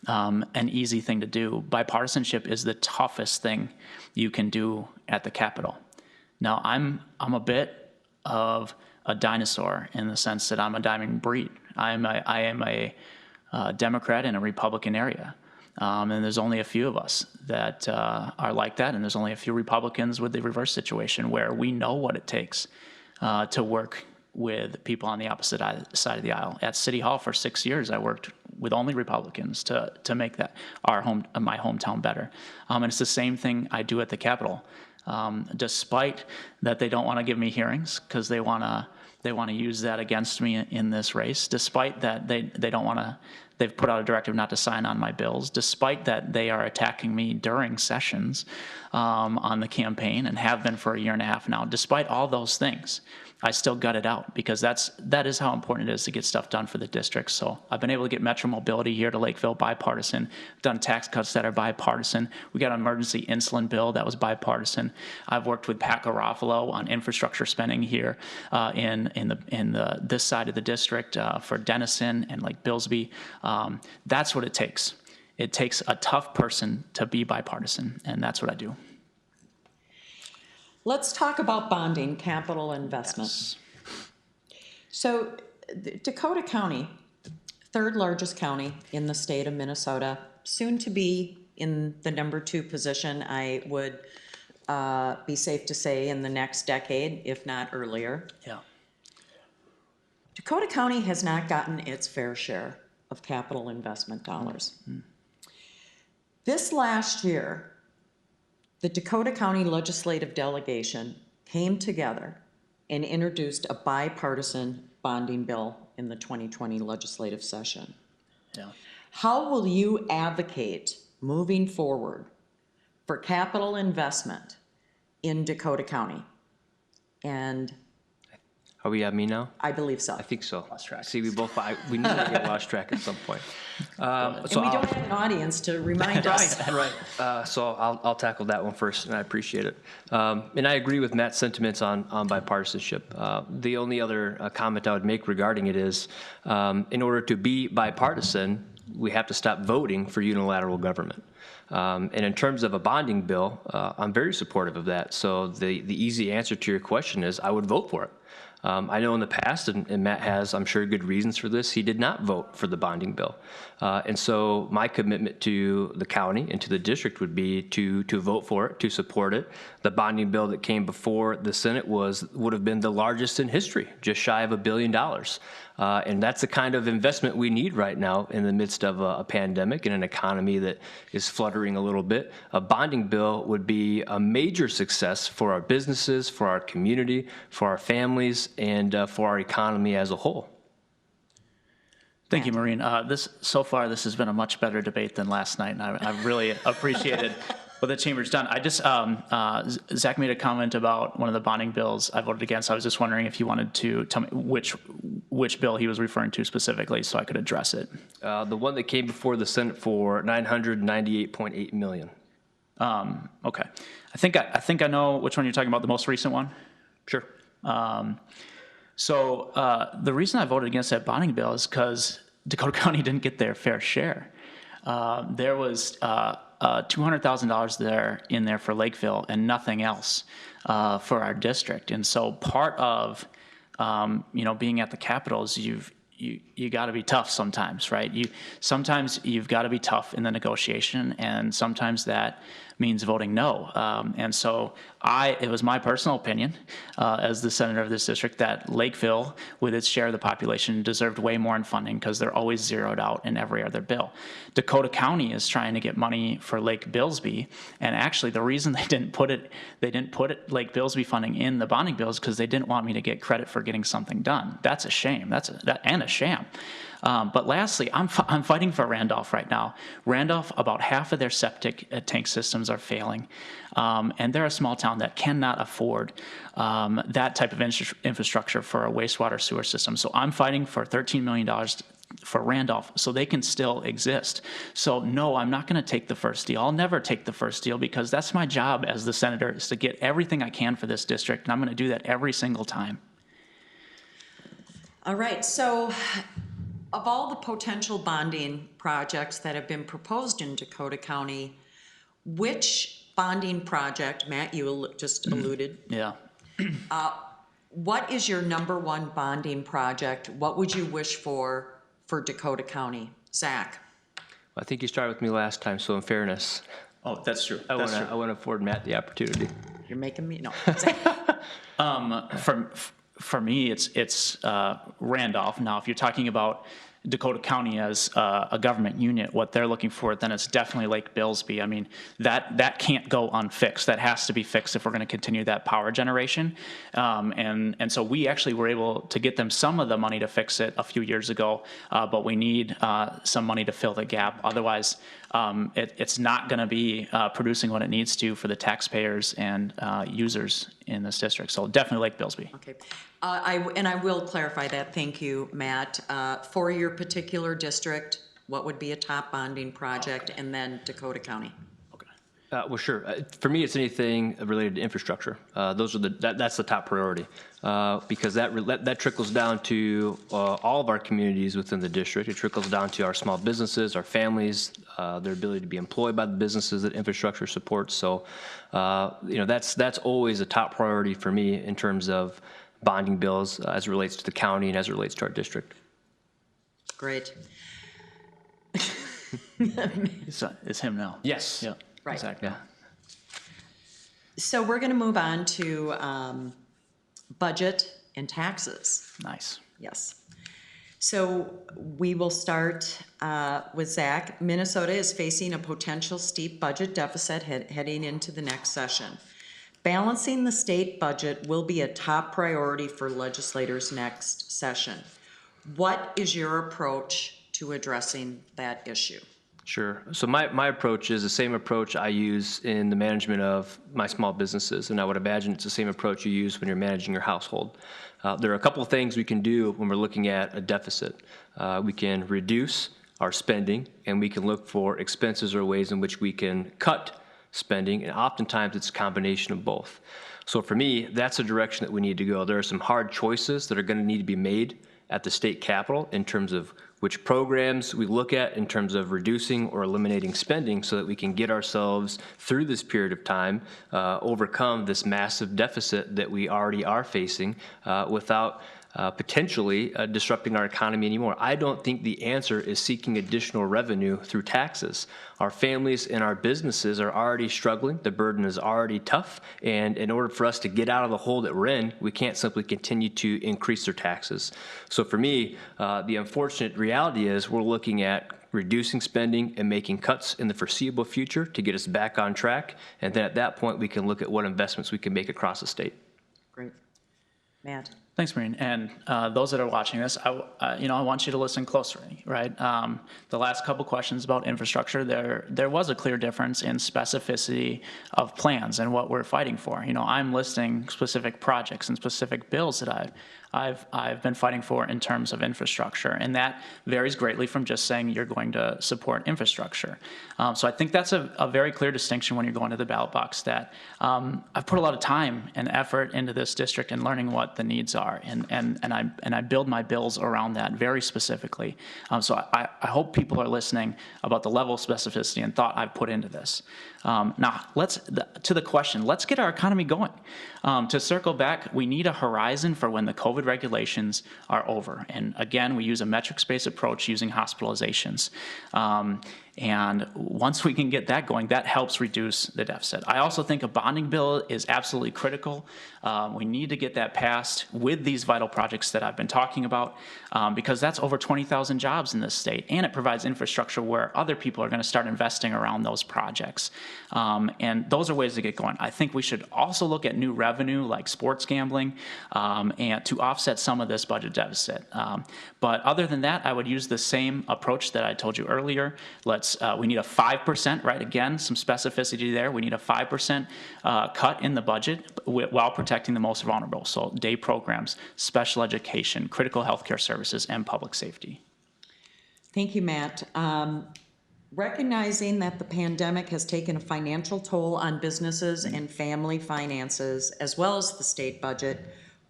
Speaker 3: an easy thing to do. Bipartisanship is the toughest thing you can do at the Capitol. Now, I'm a bit of a dinosaur in the sense that I'm a dying breed. I am a Democrat in a Republican area. And there's only a few of us that are like that, and there's only a few Republicans with the reverse situation where we know what it takes to work with people on the opposite side of the aisle. At City Hall for 6 years, I worked with only Republicans to make that my hometown better. And it's the same thing I do at the Capitol. Despite that they don't want to give me hearings because they want to use that against me in this race, despite that they don't want to, they've put out a directive not to sign on my bills, despite that they are attacking me during sessions on the campaign and have been for a year and a half now. Despite all those things, I still gut it out because that is how important it is to get stuff done for the district. So I've been able to get Metro Mobility here to Lakeville bipartisan, done tax cuts that are bipartisan. We got an emergency insulin bill that was bipartisan. I've worked with Pat Garofalo on infrastructure spending here in this side of the district for Denison and Lake Billsby. That's what it takes. It takes a tough person to be bipartisan, and that's what I do.
Speaker 1: Let's talk about bonding, capital investment.
Speaker 3: Yes.
Speaker 1: So Dakota County, third largest county in the state of Minnesota, soon to be in the number 2 position, I would be safe to say, in the next decade, if not earlier.
Speaker 3: Yeah.
Speaker 1: Dakota County has not gotten its fair share of capital investment dollars. Mm-hmm. This last year, the Dakota County Legislative Delegation came together and introduced a bipartisan bonding bill in the 2020 legislative session.
Speaker 3: Yeah.
Speaker 2: How will you advocate moving forward for capital investment in Dakota County? And
Speaker 4: Are we at me now?
Speaker 2: I believe so.
Speaker 4: I think so.
Speaker 3: Lost track.
Speaker 4: See, we knew we get lost track at some point.
Speaker 2: And we don't have an audience to remind us.
Speaker 4: Right. So I'll tackle that one first, and I appreciate it. And I agree with Matt's sentiments on bipartisanship. The only other comment I would make regarding it is, in order to be bipartisan, we have to stop voting for unilateral government. And in terms of a bonding bill, I'm very supportive of that. So the easy answer to your question is I would vote for it. I know in the past, and Matt has, I'm sure, good reasons for this, he did not vote for the bonding bill. And so my commitment to the county and to the district would be to vote for it, to support it. The bonding bill that came before the Senate would have been the largest in history, just shy of $1 billion. And that's the kind of investment we need right now in the midst of a pandemic and an economy that is fluttering a little bit. A bonding bill would be a major success for our businesses, for our community, for our families, and for our economy as a whole.
Speaker 3: Thank you, Maureen. So far, this has been a much better debate than last night, and I've really appreciated what the chamber's done. I just, Zach made a comment about one of the bonding bills I voted against. I was just wondering if he wanted to tell me which bill he was referring to specifically so I could address it.
Speaker 4: The one that came before the Senate for $998.8 million.
Speaker 3: Okay. I think I know which one you're talking about, the most recent one.
Speaker 4: Sure.
Speaker 3: So the reason I voted against that bonding bill is because Dakota County didn't get their fair share. There was $200,000 in there for Lakeville and nothing else for our district. And so part of being at the Capitol is you got to be tough sometimes, right? Sometimes you've got to be tough in the negotiation, and sometimes that means voting no. And so it was my personal opinion as the senator of this district that Lakeville, with its share of the population, deserved way more in funding because they're always zeroed out in every other bill. Dakota County is trying to get money for Lake Billsby, and actually the reason they didn't put Lake Billsby funding in the bonding bill is because they didn't want me to get credit for getting something done. That's a shame. And a sham. But lastly, I'm fighting for Randolph right now. Randolph, about half of their septic tank systems are failing, and they're a small town that cannot afford that type of infrastructure for a wastewater sewer system. So I'm fighting for $13 million for Randolph so they can still exist. So no, I'm not going to take the first deal. I'll never take the first deal because that's my job as the senator, is to get everything I can for this district, and I'm going to do that every single time.
Speaker 1: All right, so of all the potential bonding projects that have been proposed in Dakota County, which bonding project, Matt, you just alluded,
Speaker 3: Yeah.
Speaker 1: what is your number one bonding project? What would you wish for Dakota County? Zach?
Speaker 2: I think you started with me last time, so in fairness,
Speaker 3: Oh, that's true.
Speaker 2: I want to afford Matt the opportunity.
Speaker 1: You're making me, no.
Speaker 3: For me, it's Randolph. Now, if you're talking about Dakota County as a government unit, what they're looking for, then it's definitely Lake Billsby. I mean, that can't go unfixed. That has to be fixed if we're going to continue that power generation. And so we actually were able to get them some of the money to fix it a few years ago, but we need some money to fill the gap. Otherwise, it's not going to be producing what it needs to for the taxpayers and users in this district. So definitely Lake Billsby.
Speaker 1: Okay. I will clarify that. Thank you, Matt. For your particular district, what would be a top bonding project, and then Dakota County?
Speaker 2: Well, sure. For me, it's anything related to infrastructure. That's the top priority because that trickles down to all of our communities within the district. It trickles down to our small businesses, our families, their ability to be employed by the businesses that infrastructure supports. So, that's always a top priority for me in terms of bonding bills as it relates to the county and as it relates to our district.
Speaker 1: Great.
Speaker 3: It's him now.
Speaker 2: Yes.
Speaker 3: Yeah.
Speaker 1: Right.
Speaker 3: Exactly.
Speaker 2: Yeah.
Speaker 1: So we're going to move on to budget and taxes.
Speaker 3: Nice.
Speaker 1: Yes. So we will start with Zach. Minnesota is facing a potential steep budget deficit heading into the next session. Balancing the state budget will be a top priority for legislators next session. What is your approach to addressing that issue?
Speaker 2: Sure. So my approach is the same approach I use in the management of my small businesses, and I would imagine it's the same approach you use when you're managing your household. There are a couple of things we can do when we're looking at a deficit. We can reduce our spending, and we can look for expenses or ways in which we can cut spending, and oftentimes it's a combination of both. So for me, that's the direction that we need to go. There are some hard choices that are going to need to be made at the state capitol in terms of which programs we look at in terms of reducing or eliminating spending so that we can get ourselves through this period of time, overcome this massive deficit that we already are facing without potentially disrupting our economy anymore. I don't think the answer is seeking additional revenue through taxes. Our families and our businesses are already struggling. The burden is already tough. And in order for us to get out of the hole that we're in, we can't simply continue to increase their taxes. So for me, the unfortunate reality is we're looking at reducing spending and making cuts in the foreseeable future to get us back on track. And then at that point, we can look at what investments we can make across the state.
Speaker 1: Great. Matt?
Speaker 3: Thanks, Maureen. And those that are watching this, I want you to listen closely, right? The last couple questions about infrastructure, there was a clear difference in specificity of plans and what we're fighting for. I'm listing specific projects and specific bills that I've been fighting for in terms of infrastructure, and that varies greatly from just saying you're going to support infrastructure. So I think that's a very clear distinction when you're going to the ballot box, that I've put a lot of time and effort into this district and learning what the needs are, and I build my bills around that very specifically. So I hope people are listening about the level of specificity and thought I've put into this. Now, to the question, let's get our economy going. To circle back, we need a horizon for when the COVID regulations are over. And again, we use a metrics-based approach using hospitalizations. And once we can get that going, that helps reduce the deficit. I also think a bonding bill is absolutely critical. We need to get that passed with these vital projects that I've been talking about, because that's over 20,000 jobs in this state, and it provides infrastructure where other people are going to start investing around those projects. And those are ways to get going. I think we should also look at new revenue like sports gambling, and to offset some of this budget deficit. But other than that, I would use the same approach that I told you earlier. We need a 5%, right? Again, some specificity there. We need a 5% cut in the budget while protecting the most vulnerable. So day programs, special education, critical healthcare services, and public safety.
Speaker 1: Thank you, Matt. Recognizing that the pandemic has taken a financial toll on businesses and family finances, as well as the state budget,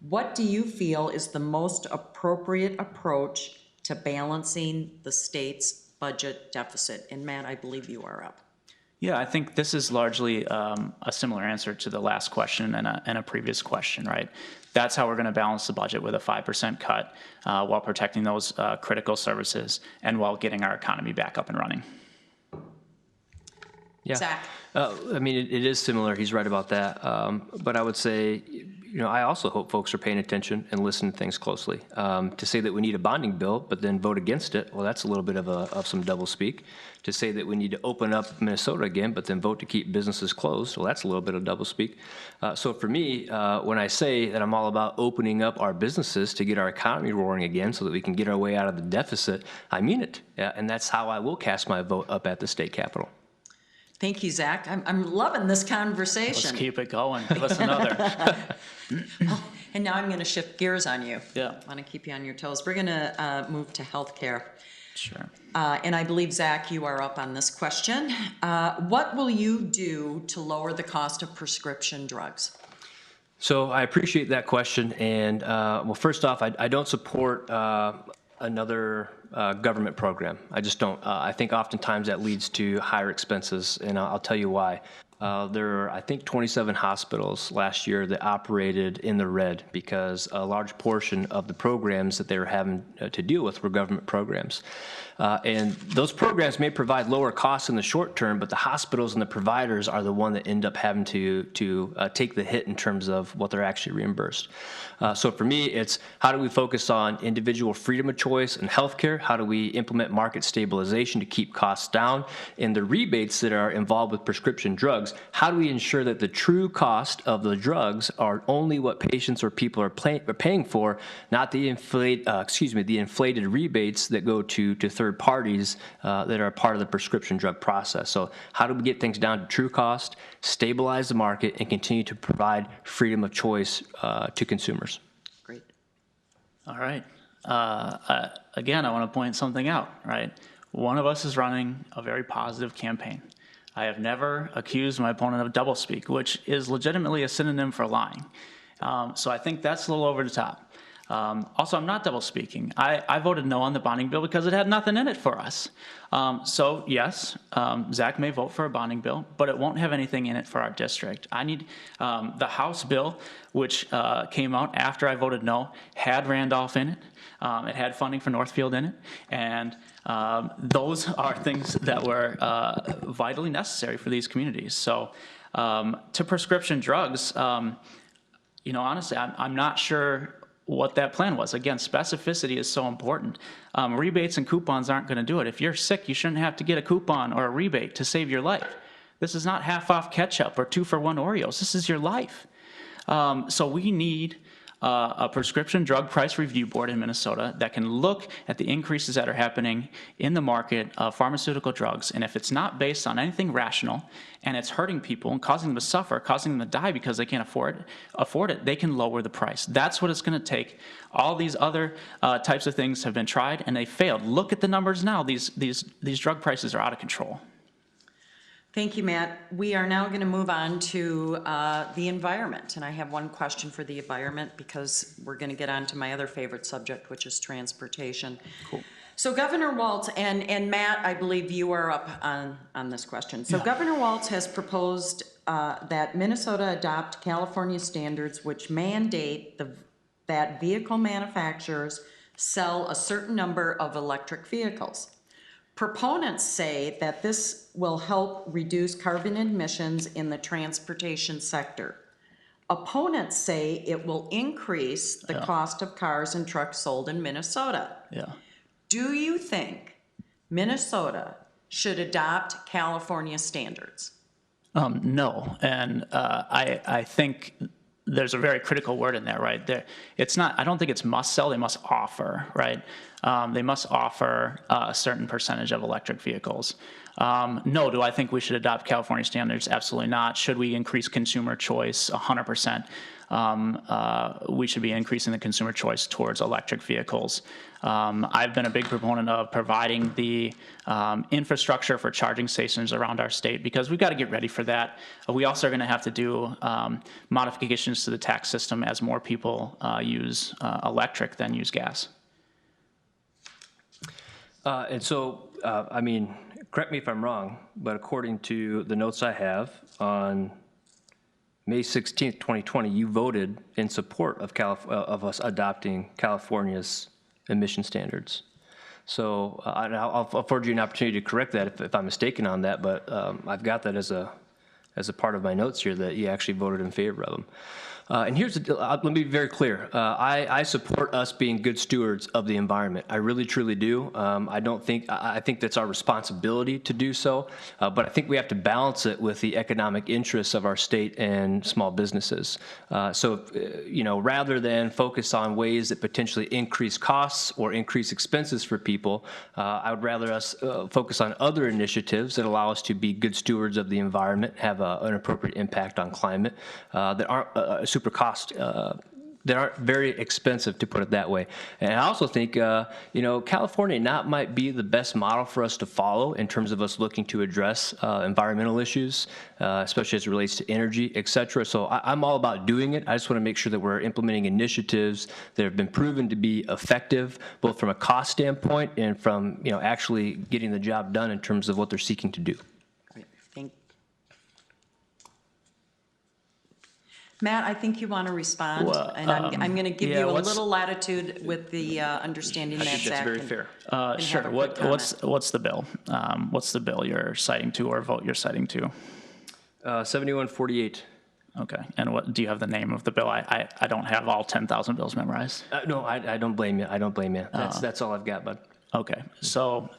Speaker 1: what do you feel is the most appropriate approach to balancing the state's budget deficit? And Matt, I believe you are up.
Speaker 3: Yeah, I think this is largely a similar answer to the last question and a previous question, right? That's how we're going to balance the budget, with a 5% cut while protecting those critical services and while getting our economy back up and running.
Speaker 4: Yeah.
Speaker 1: Zach?
Speaker 4: I mean, it is similar. He's right about that. But I would say, I also hope folks are paying attention and listening to things closely. To say that we need a bonding bill, but then vote against it, well, that's a little bit of some doublespeak. To say that we need to open up Minnesota again, but then vote to keep businesses closed, well, that's a little bit of doublespeak. So for me, when I say that I'm all about opening up our businesses to get our economy roaring again so that we can get our way out of the deficit, I mean it. And that's how I will cast my vote up at the state capitol.
Speaker 1: Thank you, Zach. I'm loving this conversation.
Speaker 3: Let's keep it going. Give us another.
Speaker 1: And now I'm going to shift gears on you.
Speaker 3: Yeah.
Speaker 1: I want to keep you on your toes. We're going to move to healthcare.
Speaker 3: Sure.
Speaker 1: And I believe, Zach, you are up on this question. What will you do to lower the cost of prescription drugs?
Speaker 4: So I appreciate that question. And well, first off, I don't support another government program. I just don't. I think oftentimes that leads to higher expenses, and I'll tell you why. There are, I think, 27 hospitals last year that operated in the red because a large portion of the programs that they were having to deal with were government programs. And those programs may provide lower costs in the short term, but the hospitals and the providers are the one that end up having to take the hit in terms of what they're actually reimbursed. So for me, it's how do we focus on individual freedom of choice in healthcare? How do we implement market stabilization to keep costs down? And the rebates that are involved with prescription drugs, how do we ensure that the true cost of the drugs are only what patients or people are paying for, not the inflated rebates that go to third parties that are a part of the prescription drug process. So how do we get things down to true cost, stabilize the market, and continue to provide freedom of choice to consumers?
Speaker 1: Great.
Speaker 3: All right. Again, I want to point something out, right? One of us is running a very positive campaign. I have never accused my opponent of doublespeak, which is legitimately a synonym for lying. So I think that's a little over the top. Also, I'm not double speaking. I voted no on the bonding bill because it had nothing in it for us. So yes, Zach may vote for a bonding bill, but it won't have anything in it for our district. I need the House bill, which came out after I voted no, had Randolph in it. It had funding for Northfield in it, and those are things that were vitally necessary for these communities. So to prescription drugs, honestly, I'm not sure what that plan was. Again, specificity is so important. Rebates and coupons aren't going to do it. If you're sick, you shouldn't have to get a coupon or a rebate to save your life. This is not half-off ketchup or 2-for-1 Oreos. This is your life. So we need a prescription drug price review board in Minnesota that can look at the increases that are happening in the market of pharmaceutical drugs. And if it's not based on anything rational and it's hurting people and causing them to suffer, causing them to die because they can't afford it, they can lower the price. That's what it's going to take. All these other types of things have been tried and they failed. Look at the numbers now. These drug prices are out of control.
Speaker 1: Thank you, Matt. We are now going to move on to the environment. And I have one question for the environment because we're going to get on to my other favorite subject, which is transportation.
Speaker 3: Cool.
Speaker 1: So Governor Walz, and Matt, I believe you are up on this question. So yeah. Governor Walz has proposed that Minnesota adopt California standards which mandate that vehicle manufacturers sell a certain number of electric vehicles. Proponents say that this will help reduce carbon emissions in the transportation sector. Opponents say it will increase the cost of cars and trucks sold in Minnesota.
Speaker 3: Yeah.
Speaker 1: Do you think Minnesota should adopt California standards?
Speaker 3: No, and I think there's a very critical word in there, right? It's not. I don't think it's must sell. They must offer, right? They must offer a certain percentage of electric vehicles. No, do I think we should adopt California standards? Absolutely not. Should we increase consumer choice? 100%. We should be increasing the consumer choice towards electric vehicles. I've been a big proponent of providing the infrastructure for charging stations around our state because we've got to get ready for that. We also are going to have to do modifications to the tax system as more people use electric than use gas.
Speaker 2: And so, I mean, correct me if I'm wrong, but according to the notes I have, on May 16th, 2020, you voted in support of us adopting California's emission standards. So I'll afford you an opportunity to correct that if I'm mistaken on that, but I've got that as a part of my notes here that you actually voted in favor of them. And here's let me be very clear. I support us being good stewards of the environment. I really, truly do. I think that's our responsibility to do so. But I think we have to balance it with the economic interests of our state and small businesses. So, rather than focus on ways that potentially increase costs or increase expenses for people, I would rather us focus on other initiatives that allow us to be good stewards of the environment, have an appropriate impact on climate, that aren't super cost, that aren't very expensive, to put it that way. And I also think, California might be the best model for us to follow in terms of us looking to address environmental issues, especially as it relates to energy, et cetera. So I'm all about doing it. I just want to make sure that we're implementing initiatives that have been proven to be effective, both from a cost standpoint and from, actually getting the job done in terms of what they're seeking to do.
Speaker 1: Matt, I think you want to respond,
Speaker 3: Well,
Speaker 1: and I'm going to give you a
Speaker 3: what's-
Speaker 1: little latitude with the understanding that
Speaker 2: I think that's
Speaker 1: Zach
Speaker 2: very
Speaker 1: can-
Speaker 2: fair.
Speaker 1: can
Speaker 3: Sure.
Speaker 1: have a quick
Speaker 3: What's the bill? What's the bill you're citing to, or vote you're citing to?
Speaker 2: 7148.
Speaker 3: Okay. And what do you have the name of the bill? I don't have all 10,000 bills memorized.
Speaker 2: No, I don't blame you. I don't blame you. That's all I've got, bud.
Speaker 3: Okay. So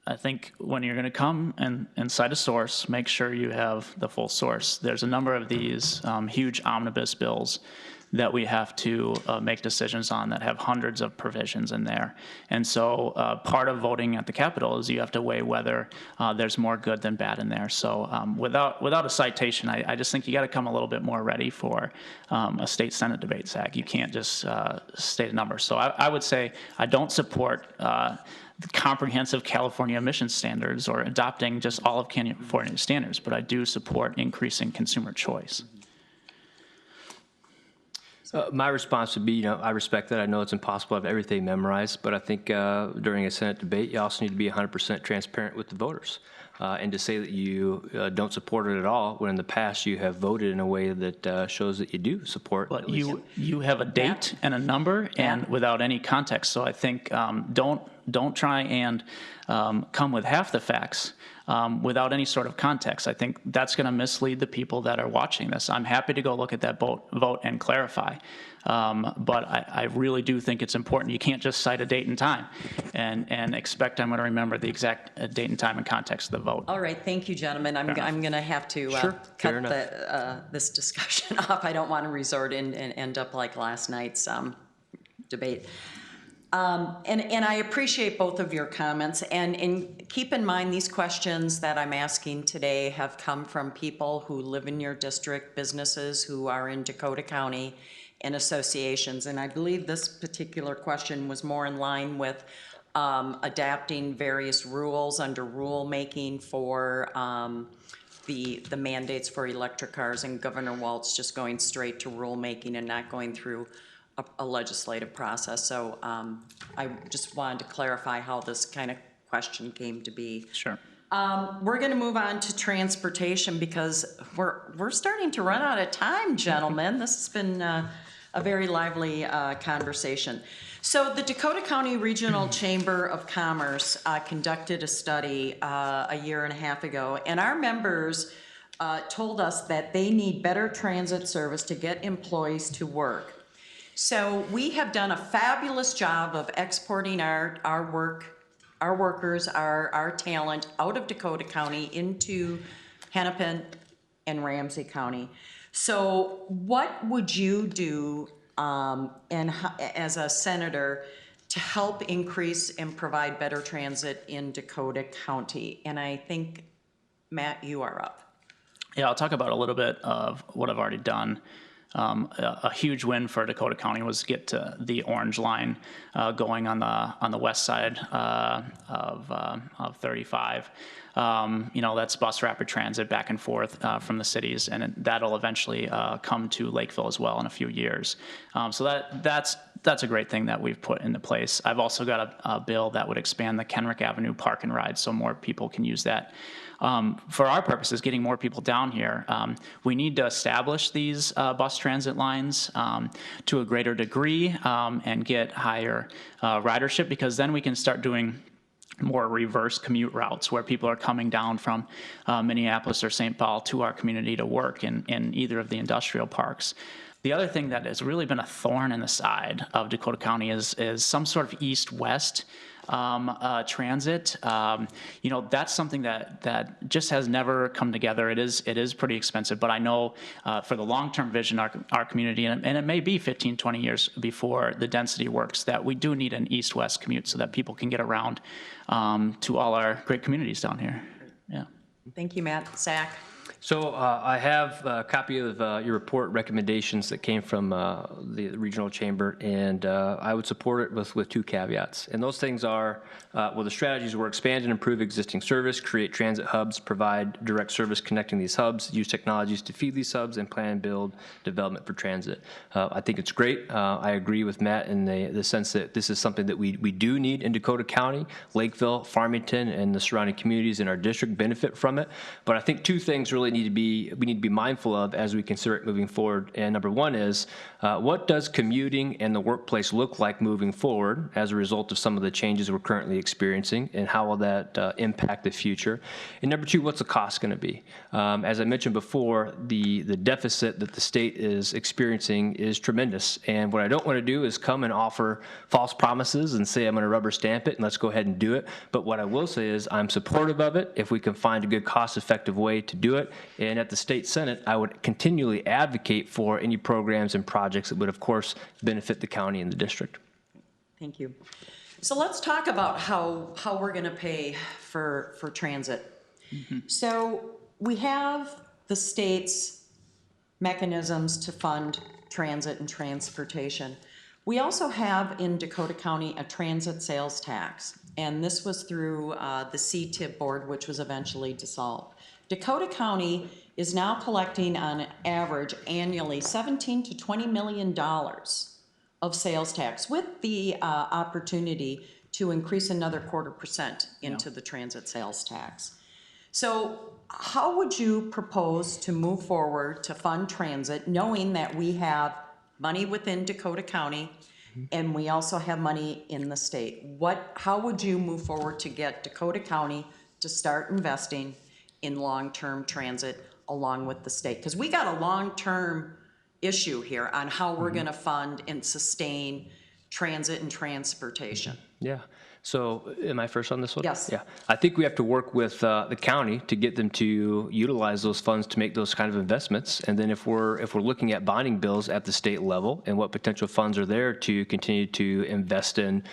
Speaker 3: I think when you're going to come and cite a source, make sure you have the full source. There's a number of these huge omnibus bills that we have to make decisions on that have hundreds of provisions in there. And so part of voting at the Capitol is you have to weigh whether there's more good than bad in there. So without a citation, I just think you got to come a little bit more ready for a state Senate debate, Zach. You can't just state a number. So I would say I don't support the comprehensive California emission standards or adopting just all of California standards, but I do support increasing consumer choice.
Speaker 2: My response would be, I respect that. I know it's impossible to have everything memorized, but I think during a Senate debate, you also need to be 100% transparent with the voters. And to say that you don't support it at all, when in the past you have voted in a way that shows that you do support.
Speaker 3: But you have a date and a number and without any context. So I think don't try and come with half the facts without any sort of context. I think that's going to mislead the people that are watching this. I'm happy to go look at that vote and clarify. But I really do think it's important. You can't just cite a date and time and expect I'm going to remember the exact date and time and context of the vote.
Speaker 1: All right, thank you, gentlemen. I'm going to have to
Speaker 2: Fair
Speaker 1: cut this discussion off. I don't want to resort and end up like last night's debate. And I appreciate both of your comments. And keep in mind, these questions that I'm asking today have come from people who live in your district, businesses who are in Dakota County, and associations. And I believe this particular question was more in line with adapting various rules under rulemaking for the mandates for electric cars, and Governor Waltz just going straight to rulemaking and not going through a legislative process. So I just wanted to clarify how this kind of question came to be.
Speaker 3: Sure.
Speaker 1: We're going to move on to transportation because we're starting to run out of time, gentlemen. This has been a a very lively conversation. So the Dakota County Regional Chamber of Commerce conducted a study a year and a half ago, and our members told us that they need better transit service to get employees to work. So we have done a fabulous job of exporting our workers, our talent out of Dakota County into Hennepin and Ramsey County. So what would you do as a senator to help increase and provide better transit in Dakota County? And I think, Matt, you are up.
Speaker 3: Yeah, I'll talk about a little bit of what I've already done. A huge win for Dakota County was get to the Orange Line going on the west side of 35. That's bus rapid transit back and forth from the cities, and that'll eventually come to Lakeville as well in a few years. So that's a great thing that we've put into place. I've also got a bill that would expand the Kenrick Avenue Park and Ride so more people can use that. For our purposes, getting more people down here, we need to establish these bus transit lines to a greater degree and get higher ridership, because then we can start doing more reverse commute routes where people are coming down from Minneapolis or St. Paul to our community to work in either of the industrial parks. The other thing that has really been a thorn in the side of Dakota County is some sort of east-west transit. That's something that just has never come together. It is pretty expensive, but I know for the long-term vision, our community, and it may be 15, 20 years before the density works, that we do need an east-west commute so that people can get around to all our great communities down here. Yeah.
Speaker 1: Thank you, Matt. Zach?
Speaker 2: So I have a copy of your report recommendations that came from the regional chamber, and I would support it with two caveats. And those things are, the strategies were expand and improve existing service, create transit hubs, provide direct service connecting these hubs, use technologies to feed these hubs, and plan and build development for transit. I think it's great. I agree with Matt in the sense that this is something that we do need in Dakota County. Lakeville, Farmington, and the surrounding communities in our district benefit from it. But I think two things really we need to be mindful of as we consider it moving forward. And number one is, what does commuting and the workplace look like moving forward as a result of some of the changes we're currently experiencing, and how will that impact the future? And number two, what's the cost going to be? As I mentioned before, the deficit that the state is experiencing is tremendous. And what I don't want to do is come and offer false promises and say I'm going to rubber stamp it and let's go ahead and do it. But what I will say is I'm supportive of it if we can find a good cost-effective way to do it. And at the state Senate, I would continually advocate for any programs and projects that would, of course, benefit the county and the district.
Speaker 1: Thank you. So let's talk about how we're going to pay for transit. Mm-hmm. So we have the state's mechanisms to fund transit and transportation. We also have in Dakota County a transit sales tax, and this was through the CTIP board, which was eventually dissolved. Dakota County is now collecting on average annually $17 to $20 million of sales tax, with the opportunity to increase another 0.25% into the transit sales tax. So how would you propose to move forward to fund transit, knowing that we have money within Dakota County and we also have money in the state? How would you move forward to get Dakota County to start investing in long-term transit along with the state? Because we got a long-term issue here on how we're going to fund and sustain transit and transportation.
Speaker 2: Yeah. So am I first on this one?
Speaker 1: Yes.
Speaker 2: Yeah. I think we have to work with the county to get them to utilize those funds to make those kind of investments. And then if we're looking at bonding bills at the state level and what potential funds are there to continue to invest in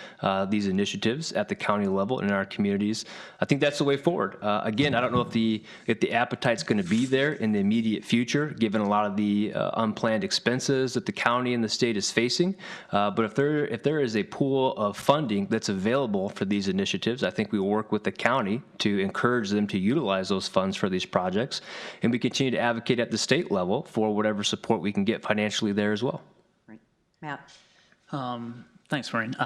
Speaker 2: these initiatives at the county level and in our communities, I think that's the way forward. Again, I don't know if the appetite's going to be there in the immediate future, given a lot of the unplanned expenses that the county and the state is facing. But if there is a pool of funding that's available for these initiatives, I think we will work with the county to encourage them to utilize those funds for these projects, and we continue to advocate at the state level for whatever support we can get financially there as well.
Speaker 1: Right. Matt?
Speaker 3: Thanks, Maureen.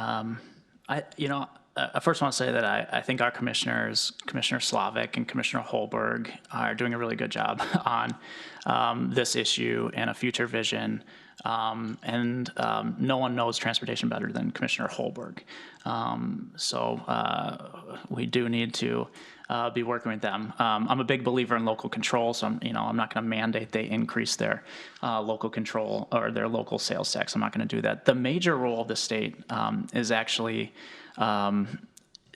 Speaker 3: I first want to say that I think our commissioners, Commissioner Slavic and Commissioner Holberg, are doing a really good job on this issue and a future vision. No one knows transportation better than Commissioner Holberg. We do need to be working with them. I'm a big believer in local control, so I'm not going to mandate they increase their local control or their local sales tax. I'm not going to do that. The major role of the state is actually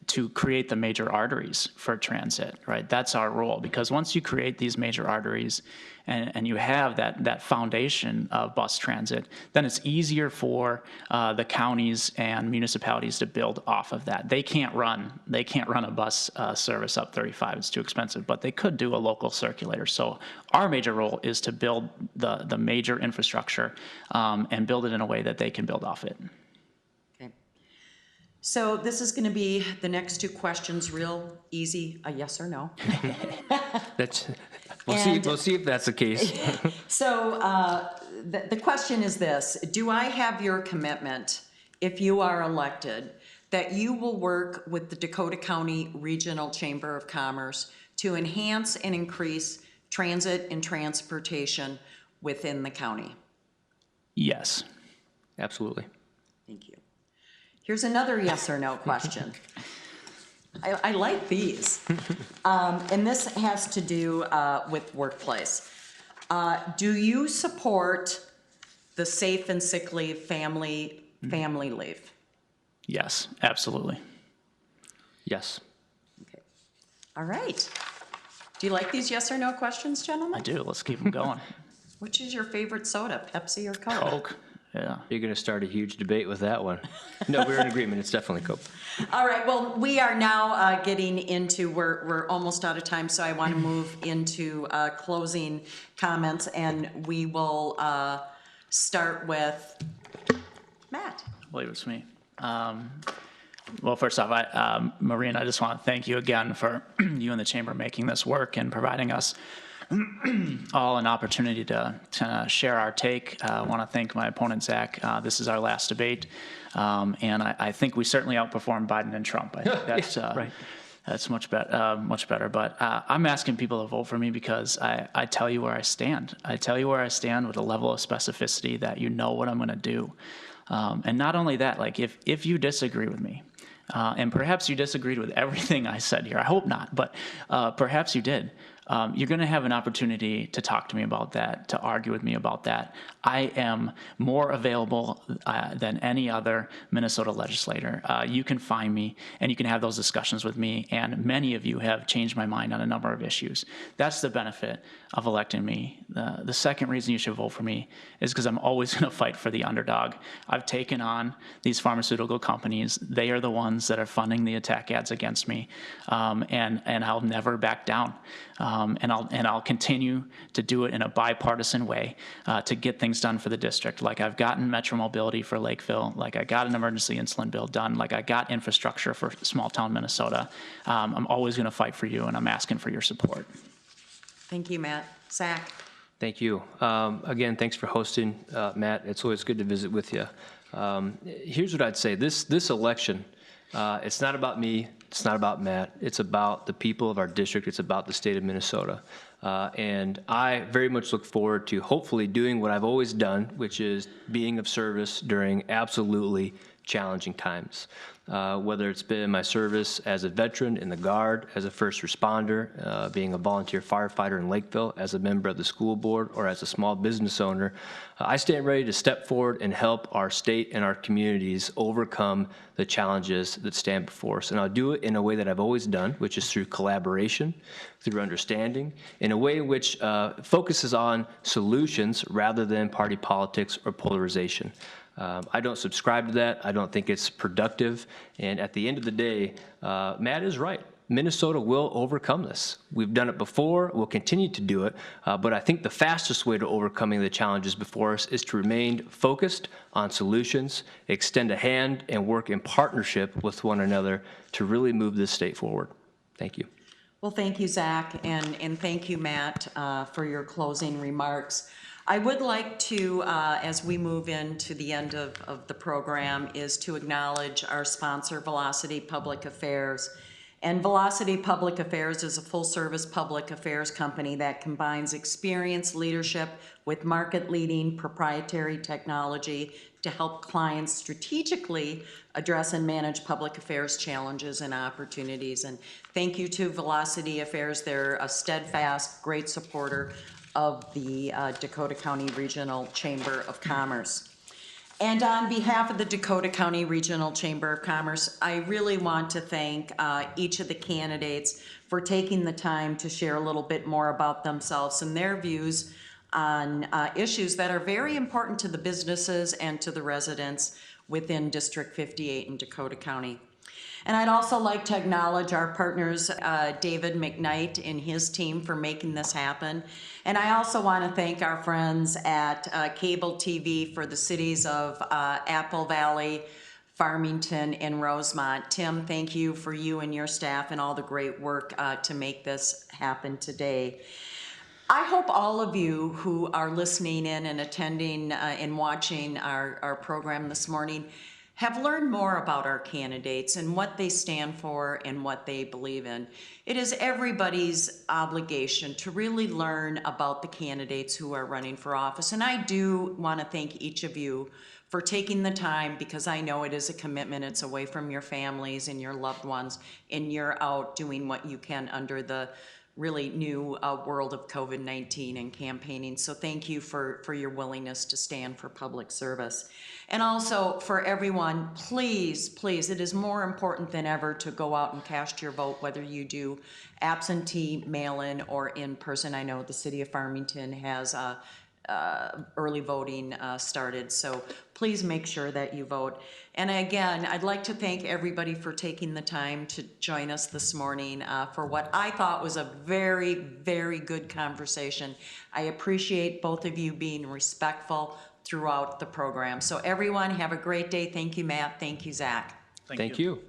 Speaker 3: to create the major arteries for transit, right? That's our role, because once you create these major arteries and you have that foundation of bus transit, then it's easier for the counties and municipalities to build off of that. They can't run a bus service up 35, it's too expensive, but they could do a local circulator. So our major role is to build the major infrastructure and build it in a way that they can build off it.
Speaker 1: So this is going to be the next two questions, real easy, a yes or no.
Speaker 2: We'll see if that's the case.
Speaker 1: So the question is this: do I have your commitment, if you are elected, that you will work with the Dakota County Regional Chamber of Commerce to enhance and increase transit and transportation within the county?
Speaker 3: Yes.
Speaker 2: Absolutely.
Speaker 1: Thank you. Here's another yes or no question. I like these. And this has to do with workplace. Do you support the safe and sick leave family leave?
Speaker 3: Yes, absolutely.
Speaker 2: Yes.
Speaker 1: Okay. All right. Do you like these yes or no questions, gentlemen?
Speaker 3: I do. Let's keep them going.
Speaker 1: Which is your favorite soda, Pepsi or Coke?
Speaker 3: Coke. Yeah.
Speaker 2: You're going to start a huge debate with that one. No, we're in agreement. It's definitely Coke.
Speaker 1: All right. Well, we are now getting into, we're almost out of time, so I want to move into closing comments, and we will start with Matt.
Speaker 3: I believe it's me. Well, first off, Maureen, I just want to thank you again for you and the chamber making this work and providing us all an opportunity to share our take. I want to thank my opponent, Zach. This is our last debate, and I think we certainly outperformed Biden and Trump. I think that's right. That's much better. But I'm asking people to vote for me because I tell you where I stand. I tell you where I stand with a level of specificity that you know what I'm going to do. And not only that, like if you disagree with me, and perhaps you disagreed with everything I said here. I hope not, but perhaps you did. You're going to have an opportunity to talk to me about that, to argue with me about that. I am more available than any other Minnesota legislator. You can find me and you can have those discussions with me, and many of you have changed my mind on a number of issues. That's the benefit of electing me. The second reason you should vote for me is because I'm always going to fight for the underdog. I've taken on these pharmaceutical companies. They are the ones that are funding the attack ads against me, and I'll never back down. And I'll continue to do it in a bipartisan way to get things done for the district. Like I've gotten Metro Mobility for Lakeville, like I got an emergency insulin bill done, like I got infrastructure for small town Minnesota. I'm always going to fight for you, and I'm asking for your support.
Speaker 1: Thank you, Matt. Zach.
Speaker 2: Thank you. Again, thanks for hosting, Matt. It's always good to visit with you. Here's what I'd say. This election, it's not about me. It's not about Matt. It's about the people of our district. It's about the state of Minnesota. And I very much look forward to hopefully doing what I've always done, which is being of service during absolutely challenging times. Whether it's been my service as a veteran in the Guard, as a first responder, being a volunteer firefighter in Lakeville, as a member of the school board, or as a small business owner, I stand ready to step forward and help our state and our communities overcome the challenges that stand before us. And I'll do it in a way that I've always done, which is through collaboration, through understanding, in a way which focuses on solutions rather than party politics or polarization. I don't subscribe to that. I don't think it's productive. And at the end of the day, Matt is right. Minnesota will overcome this. We've done it before. We'll continue to do it. But I think the fastest way to overcoming the challenges before us is to remain focused on solutions, extend a hand, and work in partnership with one another to really move this state forward. Thank you.
Speaker 1: Well, thank you, Zach, and thank you, Matt, for your closing remarks. I would like to, as we move into the end of the program, is to acknowledge our sponsor, Velocity Public Affairs. And Velocity Public Affairs is a full-service public affairs company that combines experienced leadership with market-leading proprietary technology to help clients strategically address and manage public affairs challenges and opportunities. And thank you to Velocity Affairs. They're a steadfast, great supporter of the Dakota County Regional Chamber of Commerce. And on behalf of the Dakota County Regional Chamber of Commerce, I really want to thank each of the candidates for taking the time to share a little bit more about themselves and their views on issues that are very important to the businesses and to the residents within District 58 in Dakota County. And I'd also like to acknowledge our partners, David McKnight and his team, for making this happen. And I also want to thank our friends at Cable TV for the cities of Apple Valley, Farmington, and Rosemont. Tim, thank you for you and your staff and all the great work to make this happen today. I hope all of you who are listening in and attending and watching our program this morning have learned more about our candidates and what they stand for and what they believe in. It is everybody's obligation to really learn about the candidates who are running for office. And I do want to thank each of you for taking the time, because I know it is a commitment. It's away from your families and your loved ones, and you're out doing what you can under the really new world of COVID-19 and campaigning. So thank you for your willingness to stand for public service. And also for everyone, please, please, it is more important than ever to go out and cast your vote, whether you do absentee, mail-in, or in person. I know the city of Farmington has early voting started, so please make sure that you vote. And again, I'd like to thank everybody for taking the time to join us this morning for what I thought was a very, very good conversation. I appreciate both of you being respectful throughout the program. So everyone, have a great day. Thank you, Matt. Thank you, Zach.
Speaker 2: Thank you.